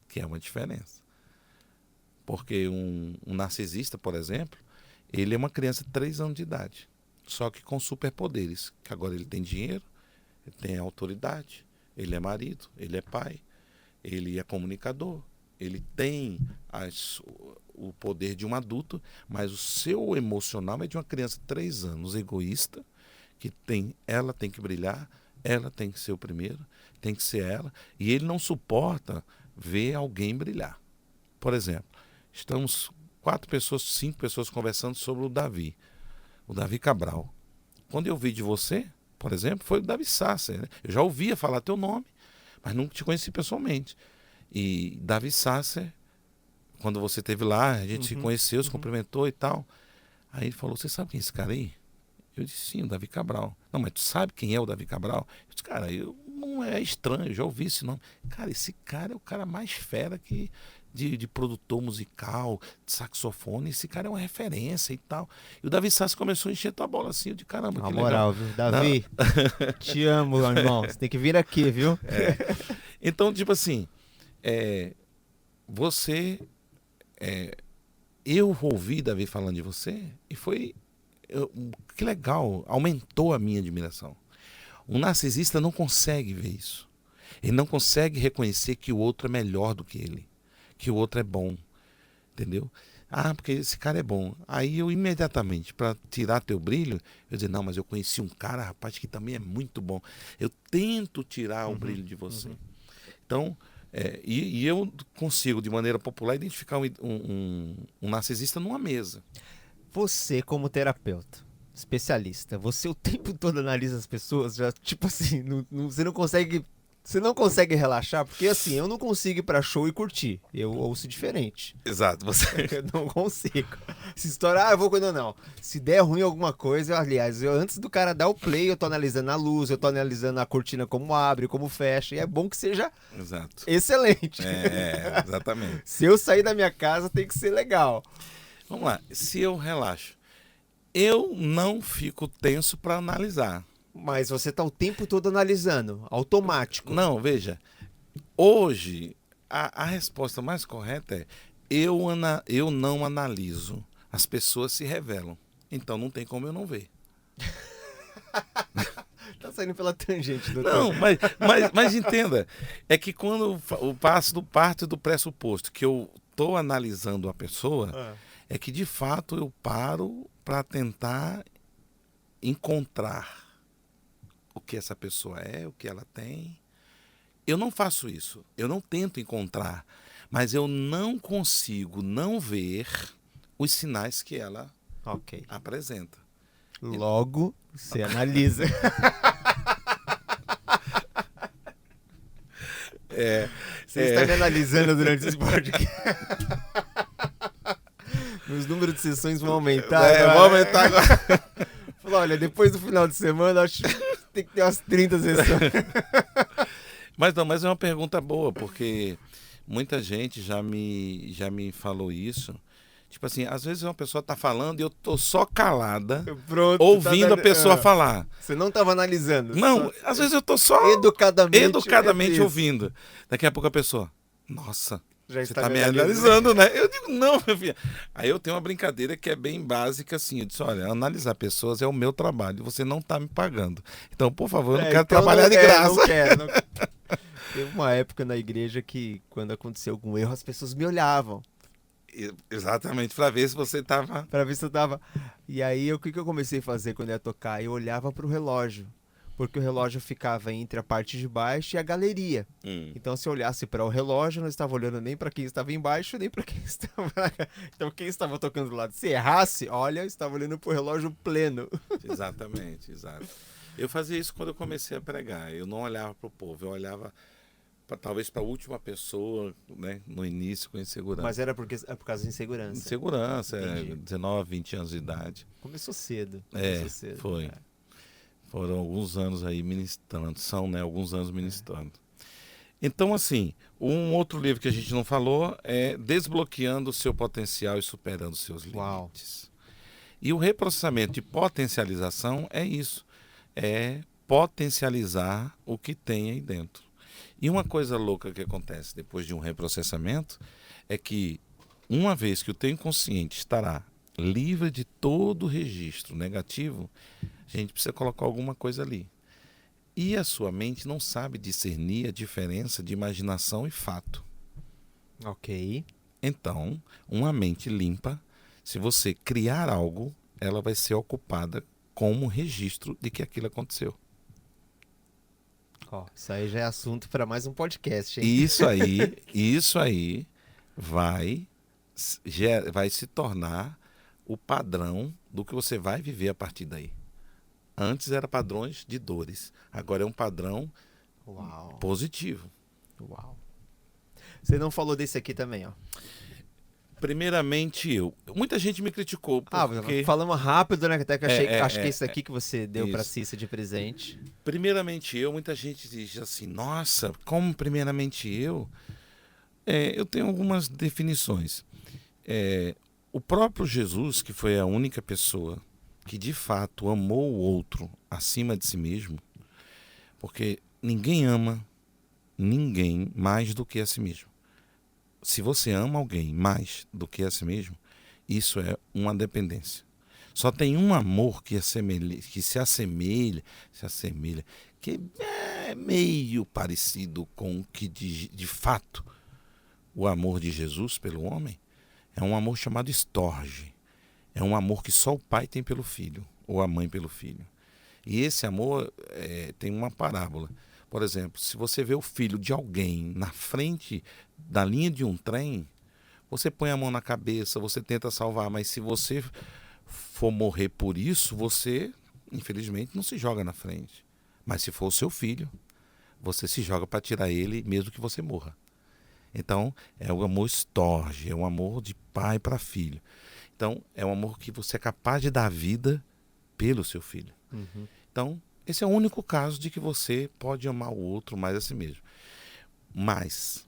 que é uma diferença. Porque um narcisista, por exemplo, ele é uma criança de 3 anos de idade, só que com superpoderes, que agora ele tem dinheiro, ele tem autoridade, ele é marido, ele é pai, ele é comunicador, ele tem o poder de um adulto, mas o seu emocional é de uma criança de 3 anos, egoísta, que ela tem que brilhar, ela tem que ser o primeiro, tem que ser ela, e ele não suporta ver alguém brilhar. Por exemplo, estamos 4 pessoas, 5 pessoas conversando sobre o Davi Cabral. Quando eu vi de você, por exemplo, foi o Davi Sasser, né? Eu já ouvia falar teu nome, mas nunca te conheci pessoalmente. E Davi Sasser, quando você esteve lá, a gente se conheceu, se cumprimentou e tal. Aí ele falou, você sabe quem é esse cara aí? Eu disse, sim, o Davi Cabral. Não, mas tu sabe quem é o Davi Cabral? Eu disse, cara, não é estranho, eu já ouvi esse nome. Cara, esse cara é o cara mais fera de produtor musical, de saxofone. Esse cara é uma referência e tal. E o Davi Sassi começou a encher tua bola assim. Eu de caramba,
Uma
que
moral,
legal.
viu? Davi, te amo, meu irmão. Você tem que vir aqui, viu?
Então, tipo assim, eu ouvi Davi falando de você e foi... que legal, aumentou a minha admiração. Um narcisista não consegue ver isso. Ele não consegue reconhecer que o outro é melhor do que ele, que o outro é bom, entendeu? Ah, porque esse cara é bom. Aí eu imediatamente, para tirar teu brilho, eu dizer, não, mas eu conheci um cara, rapaz, que também é muito bom. Eu tento tirar o brilho de você. Então, e eu consigo, de maneira popular, identificar um narcisista numa mesa.
Você, como terapeuta, especialista, você o tempo todo analisa as pessoas, já, tipo assim, você não consegue relaxar, porque assim, eu não consigo ir pra show e curtir, eu ouço diferente.
Exato, você...
Eu não consigo. Se estourar, eu vou quando não. Se der ruim alguma coisa, aliás, antes do cara dar o play, eu tô analisando a luz, eu tô analisando a cortina como abre, como fecha, e é bom que seja
Exato.
excelente.
Exatamente.
Se eu sair da minha casa, tem que ser legal.
Vamos lá, se eu relaxo, eu não fico tenso para analisar.
Mas você tá o tempo todo analisando, automático.
Não, veja, hoje a resposta mais correta é eu não analiso, as pessoas se revelam, então não tem como eu não ver.
Tá saindo pela tangente, doutor.
Não, mas entenda, é que quando eu passo do parte do pressuposto que eu estou analisando a pessoa, é que de fato eu paro para tentar encontrar o que essa pessoa é, o que ela tem. Eu não faço isso, eu não tento encontrar, mas eu não consigo não ver os sinais que ela apresenta.
Logo, você analisa. Você está me analisando durante esse podcast. Meus números de sessões vão aumentar.
Vão aumentar agora.
Falou, olha, depois do final de semana, acho que tem que ter umas 30 sessões.
Mas é uma pergunta boa, porque muita gente já me falou isso. Tipo assim, às vezes uma pessoa tá falando e eu tô só calada, ouvindo a pessoa falar.
Você não tava analisando.
Não, às vezes eu tô só educadamente ouvindo. Daqui a pouco a pessoa, nossa,
já
você tá me analisando, né? Eu digo, não, minha filha. Aí eu tenho uma brincadeira que é bem básica, assim. Eu disse, olha, analisar pessoas é o meu trabalho, você não tá me pagando. Então, por favor, eu não quero trabalhar de graça.
Não quero. Teve uma época na igreja que, quando aconteceu algum erro, as pessoas me olhavam.
Exatamente, para ver se você estava...
Para ver se eu tava... E aí, o que eu comecei a fazer quando eu ia tocar? Eu olhava pro relógio, porque o relógio ficava entre a parte de baixo e a galeria. Então, se eu olhasse para o relógio, eu não estava olhando nem para quem estava embaixo, nem para quem estava... Então, quem estava tocando do lado, se errasse, olha, eu estava olhando pro relógio pleno.
Exatamente, exato. Eu fazia isso quando eu comecei a pregar. Eu não olhava pro povo, eu olhava... talvez para a última pessoa, né, no início, com insegurança.
Mas era por causa de insegurança.
Insegurança, 19, 20 anos de idade.
Começou cedo.
Foi. Foram alguns anos aí ministrando, alguns anos ministrando. Então, assim, um outro livro que a gente não falou é Desbloqueando o Seu Potencial e Superando os Seus Limites. E o reprocessamento de potencialização é isso, é potencializar o que tem aí dentro. E uma coisa louca que acontece depois de um reprocessamento é que, uma vez que o teu inconsciente estará livre de todo registro negativo, a gente precisa colocar alguma coisa ali. E a sua mente não sabe discernir a diferença de imaginação e fato.
Ok.
Então, uma mente limpa, se você criar algo, ela vai ser ocupada como registro de que aquilo aconteceu.
Ó, isso aí já é assunto para mais um podcast, hein?
Isso aí vai se tornar o padrão do que você vai viver a partir daí. Antes era padrões de dores, agora é um padrão
Uau,
positivo.
uau. Você não falou desse aqui também, ó.
Primeiramente eu. Muita gente me criticou porque
falamos rápido, né? Até que acho que é esse
é,
aqui que você deu pra
isso.
Cissa de presente.
Primeiramente eu, muita gente diz assim, nossa, como primeiramente eu? Eu tenho algumas definições. O próprio Jesus, que foi a única pessoa que de fato amou o outro acima de si mesmo, porque ninguém ama ninguém mais do que a si mesmo. Se você ama alguém mais do que a si mesmo, isso é uma dependência. Só tem um amor que se assemelha, que é meio parecido com o que de fato o amor de Jesus pelo homem. É um amor chamado estorge. É um amor que só o pai tem pelo filho, ou a mãe pelo filho. E esse amor tem uma parábola. Por exemplo, se você vê o filho de alguém na frente da linha de um trem, você põe a mão na cabeça, você tenta salvar, mas se você for morrer por isso, você, infelizmente, não se joga na frente. Mas se for o seu filho, você se joga para tirar ele, mesmo que você morra. Então, é o amor estorge, é um amor de pai para filho. Então, é um amor que você é capaz de dar vida pelo seu filho.
Uhum.
Então, esse é o único caso de que você pode amar o outro mais a si mesmo. Mas,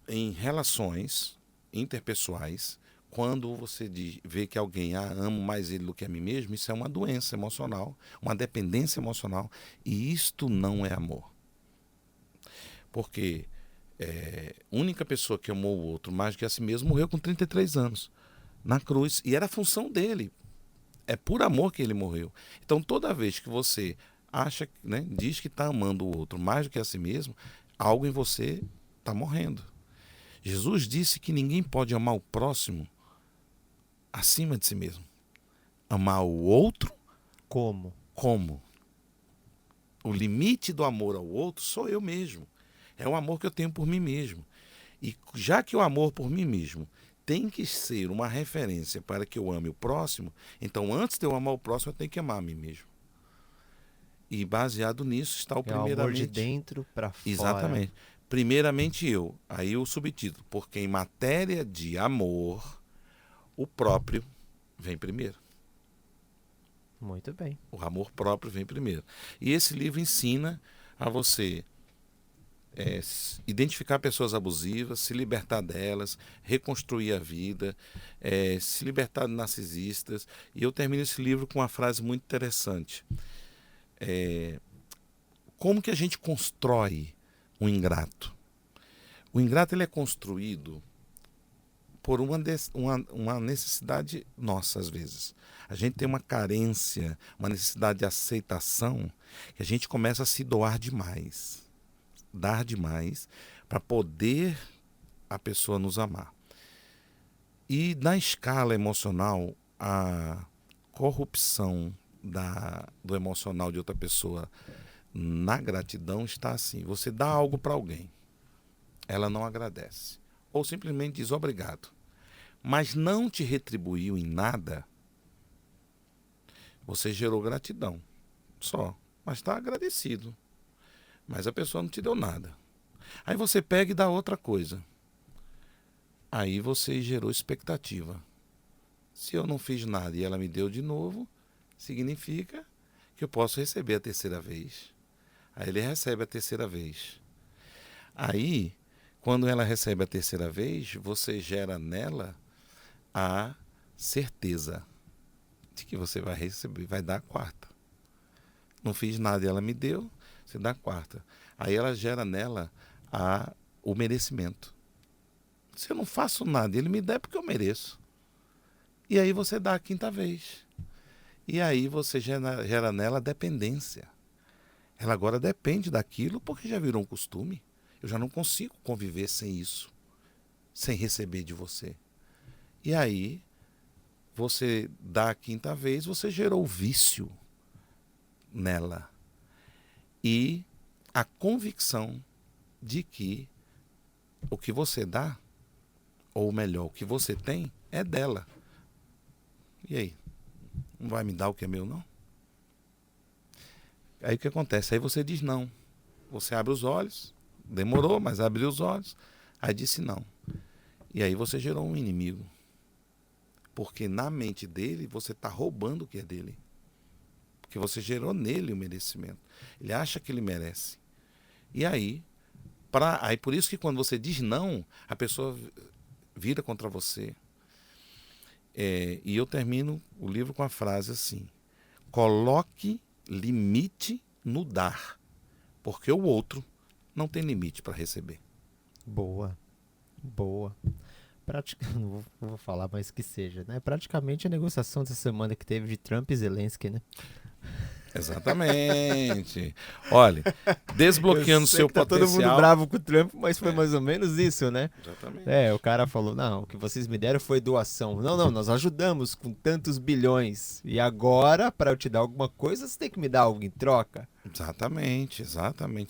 em relações interpessoais, quando você vê que alguém amo mais ele do que a mim mesmo, isso é uma doença emocional, uma dependência emocional, e isto não é amor. Porque a única pessoa que amou o outro mais do que a si mesmo morreu com 33 anos, na cruz, e era a função dele. É por amor que ele morreu. Então, toda vez que você acha, né, diz que está amando o outro mais do que a si mesmo, algo em você está morrendo. Jesus disse que ninguém pode amar o próximo acima de si mesmo. Amar o outro
Como?
O limite do amor ao outro sou eu mesmo. É o amor que eu tenho por mim mesmo. E já que o amor por mim mesmo tem que ser uma referência para que eu ame o próximo, então antes de eu amar o próximo, eu tenho que amar a mim mesmo. E baseado nisso está o primeiramente...
É o amor de dentro para fora.
Exatamente. Primeiramente eu. Aí o subtítulo. Porque em matéria de amor, o próprio vem primeiro.
Muito bem.
O amor próprio vem primeiro. E esse livro ensina a você identificar pessoas abusivas, se libertar delas, reconstruir a vida, se libertar de narcisistas. E eu termino esse livro com uma frase muito interessante. Como que a gente constrói um ingrato? O ingrato ele é construído por uma necessidade nossa, às vezes. A gente tem uma carência, uma necessidade de aceitação, que a gente começa a se doar demais. Dar demais para poder a pessoa nos amar. E na escala emocional, a corrupção do emocional de outra pessoa na gratidão está assim: você dá algo para alguém, ela não agradece, ou simplesmente diz obrigado, mas não te retribuiu em nada, você gerou gratidão só, mas está agradecido. Mas a pessoa não te deu nada. Aí você pega e dá outra coisa. Aí você gerou expectativa. Se eu não fiz nada e ela me deu de novo, significa que eu posso receber a terceira vez. Aí ele recebe a terceira vez. Aí, quando ela recebe a terceira vez, você gera nela a certeza de que você vai receber, vai dar a quarta. Não fiz nada e ela me deu, você dá a quarta. Aí ela gera nela o merecimento. Se eu não faço nada, ele me dá porque eu mereço. E aí você dá a quinta vez. E aí você gera nela a dependência. Ela agora depende daquilo porque já virou um costume. Eu já não consigo conviver sem isso, sem receber de você. E aí você dá a quinta vez, você gerou o vício nela. E a convicção de que o que você dá, ou melhor, o que você tem, é dela. E aí? Não vai me dar o que é meu, não? Aí o que acontece? Aí você diz não. Você abre os olhos, demorou, mas abriu os olhos, aí disse não. E aí você gerou um inimigo. Porque na mente dele, você está roubando o que é dele. Porque você gerou nele o merecimento. Ele acha que ele merece. E aí, aí por isso que quando você diz não, a pessoa vira contra você. E eu termino o livro com a frase assim: coloque limite no dar, porque o outro não tem limite para receber.
Boa. Não vou falar, mas que seja, né? Praticamente a negociação dessa semana que teve de Trump e Zelensky, né?
Exatamente. Olha, desbloqueando seu
Tá
potencial.
todo mundo bravo com o Trump, mas foi mais ou menos isso, né?
Exatamente.
O cara falou, não, o que vocês me deram foi doação. Não, nós ajudamos com tantos bilhões. E agora, para eu te dar alguma coisa, você tem que me dar algo em troca.
Exatamente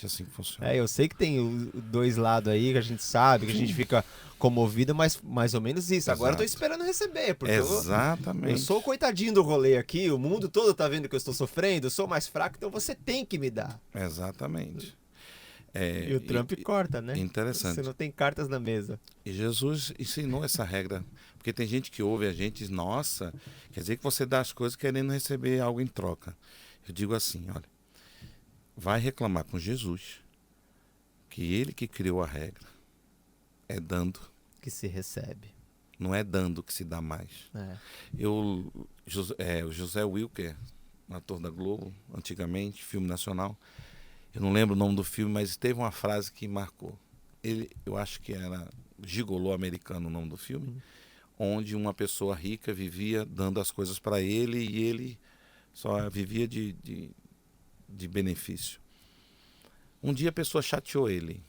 assim que funciona.
Eu sei que tem dois lados aí que a gente sabe, que a gente fica comovido, mas mais ou menos isso. Exato. Agora eu tô esperando receber, porque eu sou o coitadinho do rolê aqui, o mundo todo tá vendo que eu estou sofrendo, eu sou mais fraco, então você tem que me dar.
Exatamente.
E o Trump corta, né?
Interessante.
Você não tem cartas na mesa.
E Jesus ensinou essa regra, porque tem gente que ouve a gente e diz, nossa, quer dizer que você dá as coisas querendo receber algo em troca. Eu digo assim, olha, vai reclamar com Jesus, que ele que criou a regra. É dando
que se recebe.
Não é dando que se dá mais. O José Wilker, ator da Globo, antigamente, filme nacional, eu não lembro o nome do filme, mas teve uma frase que marcou. Eu acho que era Gigolô Americano o nome do filme, onde uma pessoa rica vivia dando as coisas para ele e ele só vivia de benefício. Um dia a pessoa chateou ele.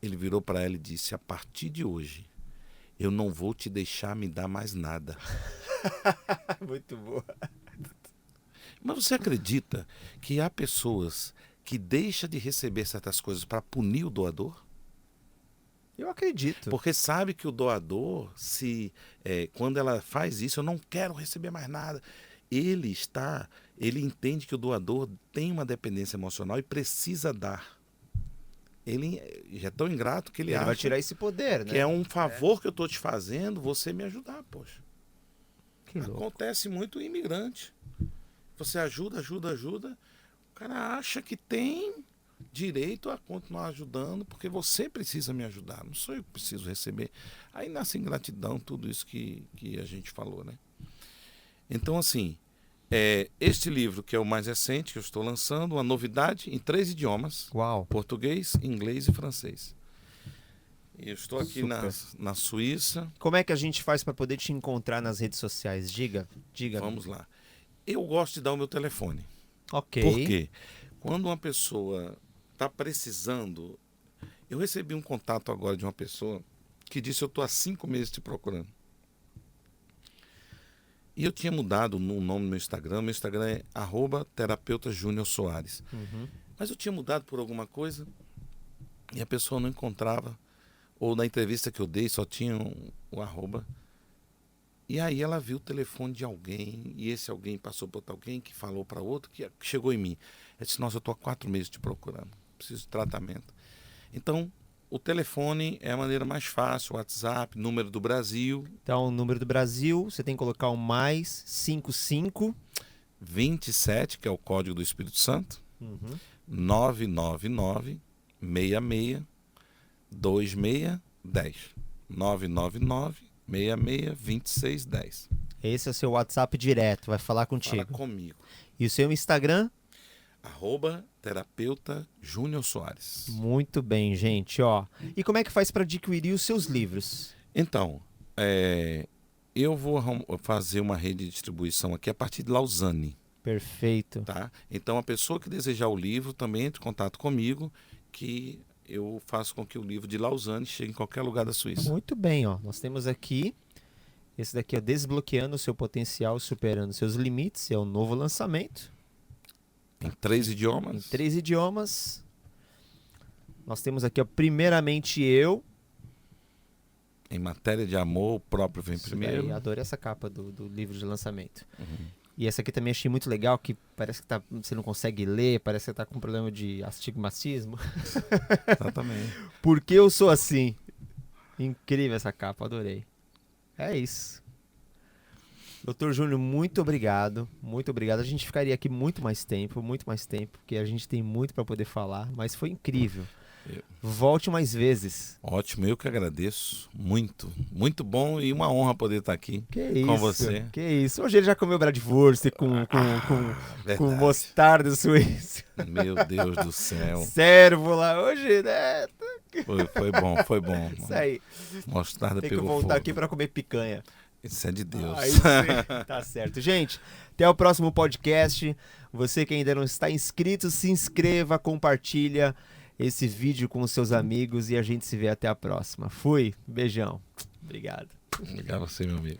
Ele virou para ela e disse, a partir de hoje, eu não vou te deixar me dar mais nada.
Muito boa.
Mas você acredita que há pessoas que deixam de receber certas coisas para punir o doador?
Eu acredito.
Porque sabe que o doador, quando ela faz isso, eu não quero receber mais nada. Ele entende que o doador tem uma dependência emocional e precisa dar. Ele já é tão ingrato que ele acha
vai tirar esse poder, né?
Que é um favor que eu estou te fazendo, você me ajudar, poxa.
Que louco.
Acontece muito imigrante. Você ajuda. O cara acha que tem direito a continuar ajudando porque você precisa me ajudar. Não sou eu que preciso receber. Aí nasce ingratidão, tudo isso que a gente falou, né? Então, assim, este livro, que é o mais recente que eu estou lançando, uma novidade em 3 idiomas.
Uau.
Português, inglês e francês. Eu estou aqui na Suíça.
Como é que a gente faz para poder te encontrar nas redes sociais? Diga.
Vamos lá. Eu gosto de dar o meu telefone.
Ok.
Por quê? Quando uma pessoa está precisando... Eu recebi um contato agora de uma pessoa que disse, eu estou há 5 meses te procurando. E eu tinha mudado o nome do meu Instagram. Meu Instagram é @terapeuta_junior_soares. Mas eu tinha mudado por alguma coisa e a pessoa não encontrava. Ou na entrevista que eu dei só tinha o arroba. E aí ela viu o telefone de alguém e esse alguém passou para alguém que falou para outro que chegou em mim. Eu disse, nossa, eu estou há 4 meses te procurando. Preciso de tratamento. Então, o telefone é a maneira mais fácil, o WhatsApp, número do Brasil.
Então, o número do Brasil, você tem que colocar o mais 55
27, que é o código do Espírito Santo, 999 66 2610. 999 66 2610.
Esse é o seu WhatsApp direto, vai falar contigo.
Fala comigo.
E o seu Instagram?
@terapeuta Júnior Soares.
Muito bem, gente, ó. E como é que faz para adquirir os seus livros?
Então, eu vou fazer uma rede de distribuição aqui a partir de Lausanne.
Perfeito.
Tá? Então, a pessoa que desejar o livro também entre em contato comigo, que eu faço com que o livro de Lausanne chegue em qualquer lugar da Suíça.
Muito bem, ó. Nós temos aqui, esse daqui é Desbloqueando o Seu Potencial, Superando Seus Limites, é o novo lançamento.
Em 3 idiomas.
Em 3 idiomas. Nós temos aqui, ó, primeiramente eu.
Em matéria de amor, o próprio vem
Isso
primeiro.
daí, adorei essa capa do livro de lançamento.
Uhum.
E essa aqui também achei muito legal, que parece que você não consegue ler, parece que você tá com problema de astigmatismo.
Exatamente.
Porque eu sou assim. Incrível essa capa, adorei. É isso. Dr. Júnior, muito obrigado. Muito obrigado. A gente ficaria aqui muito mais tempo, porque a gente tem muito para poder falar, mas foi incrível. Volte mais vezes.
Ótimo, eu que agradeço. Muito, muito bom e uma honra poder estar aqui
Que
com
isso,
você.
Que isso. Hoje ele já comeu Bratwurst com mostarda suíça.
Meu Deus do céu.
Servo lá. Hoje, né?
Foi bom.
Isso aí.
Mostarda
Tem que
pegou
voltar
fogo.
aqui para comer picanha.
Isso é de Deus.
Aí sim. Tá certo. Gente, até o próximo podcast. Você que ainda não está inscrito, se inscreva, compartilha esse vídeo com os seus amigos e a gente se vê até a próxima. Fui. Beijão. Obrigado.
Obrigado a você, meu amigo.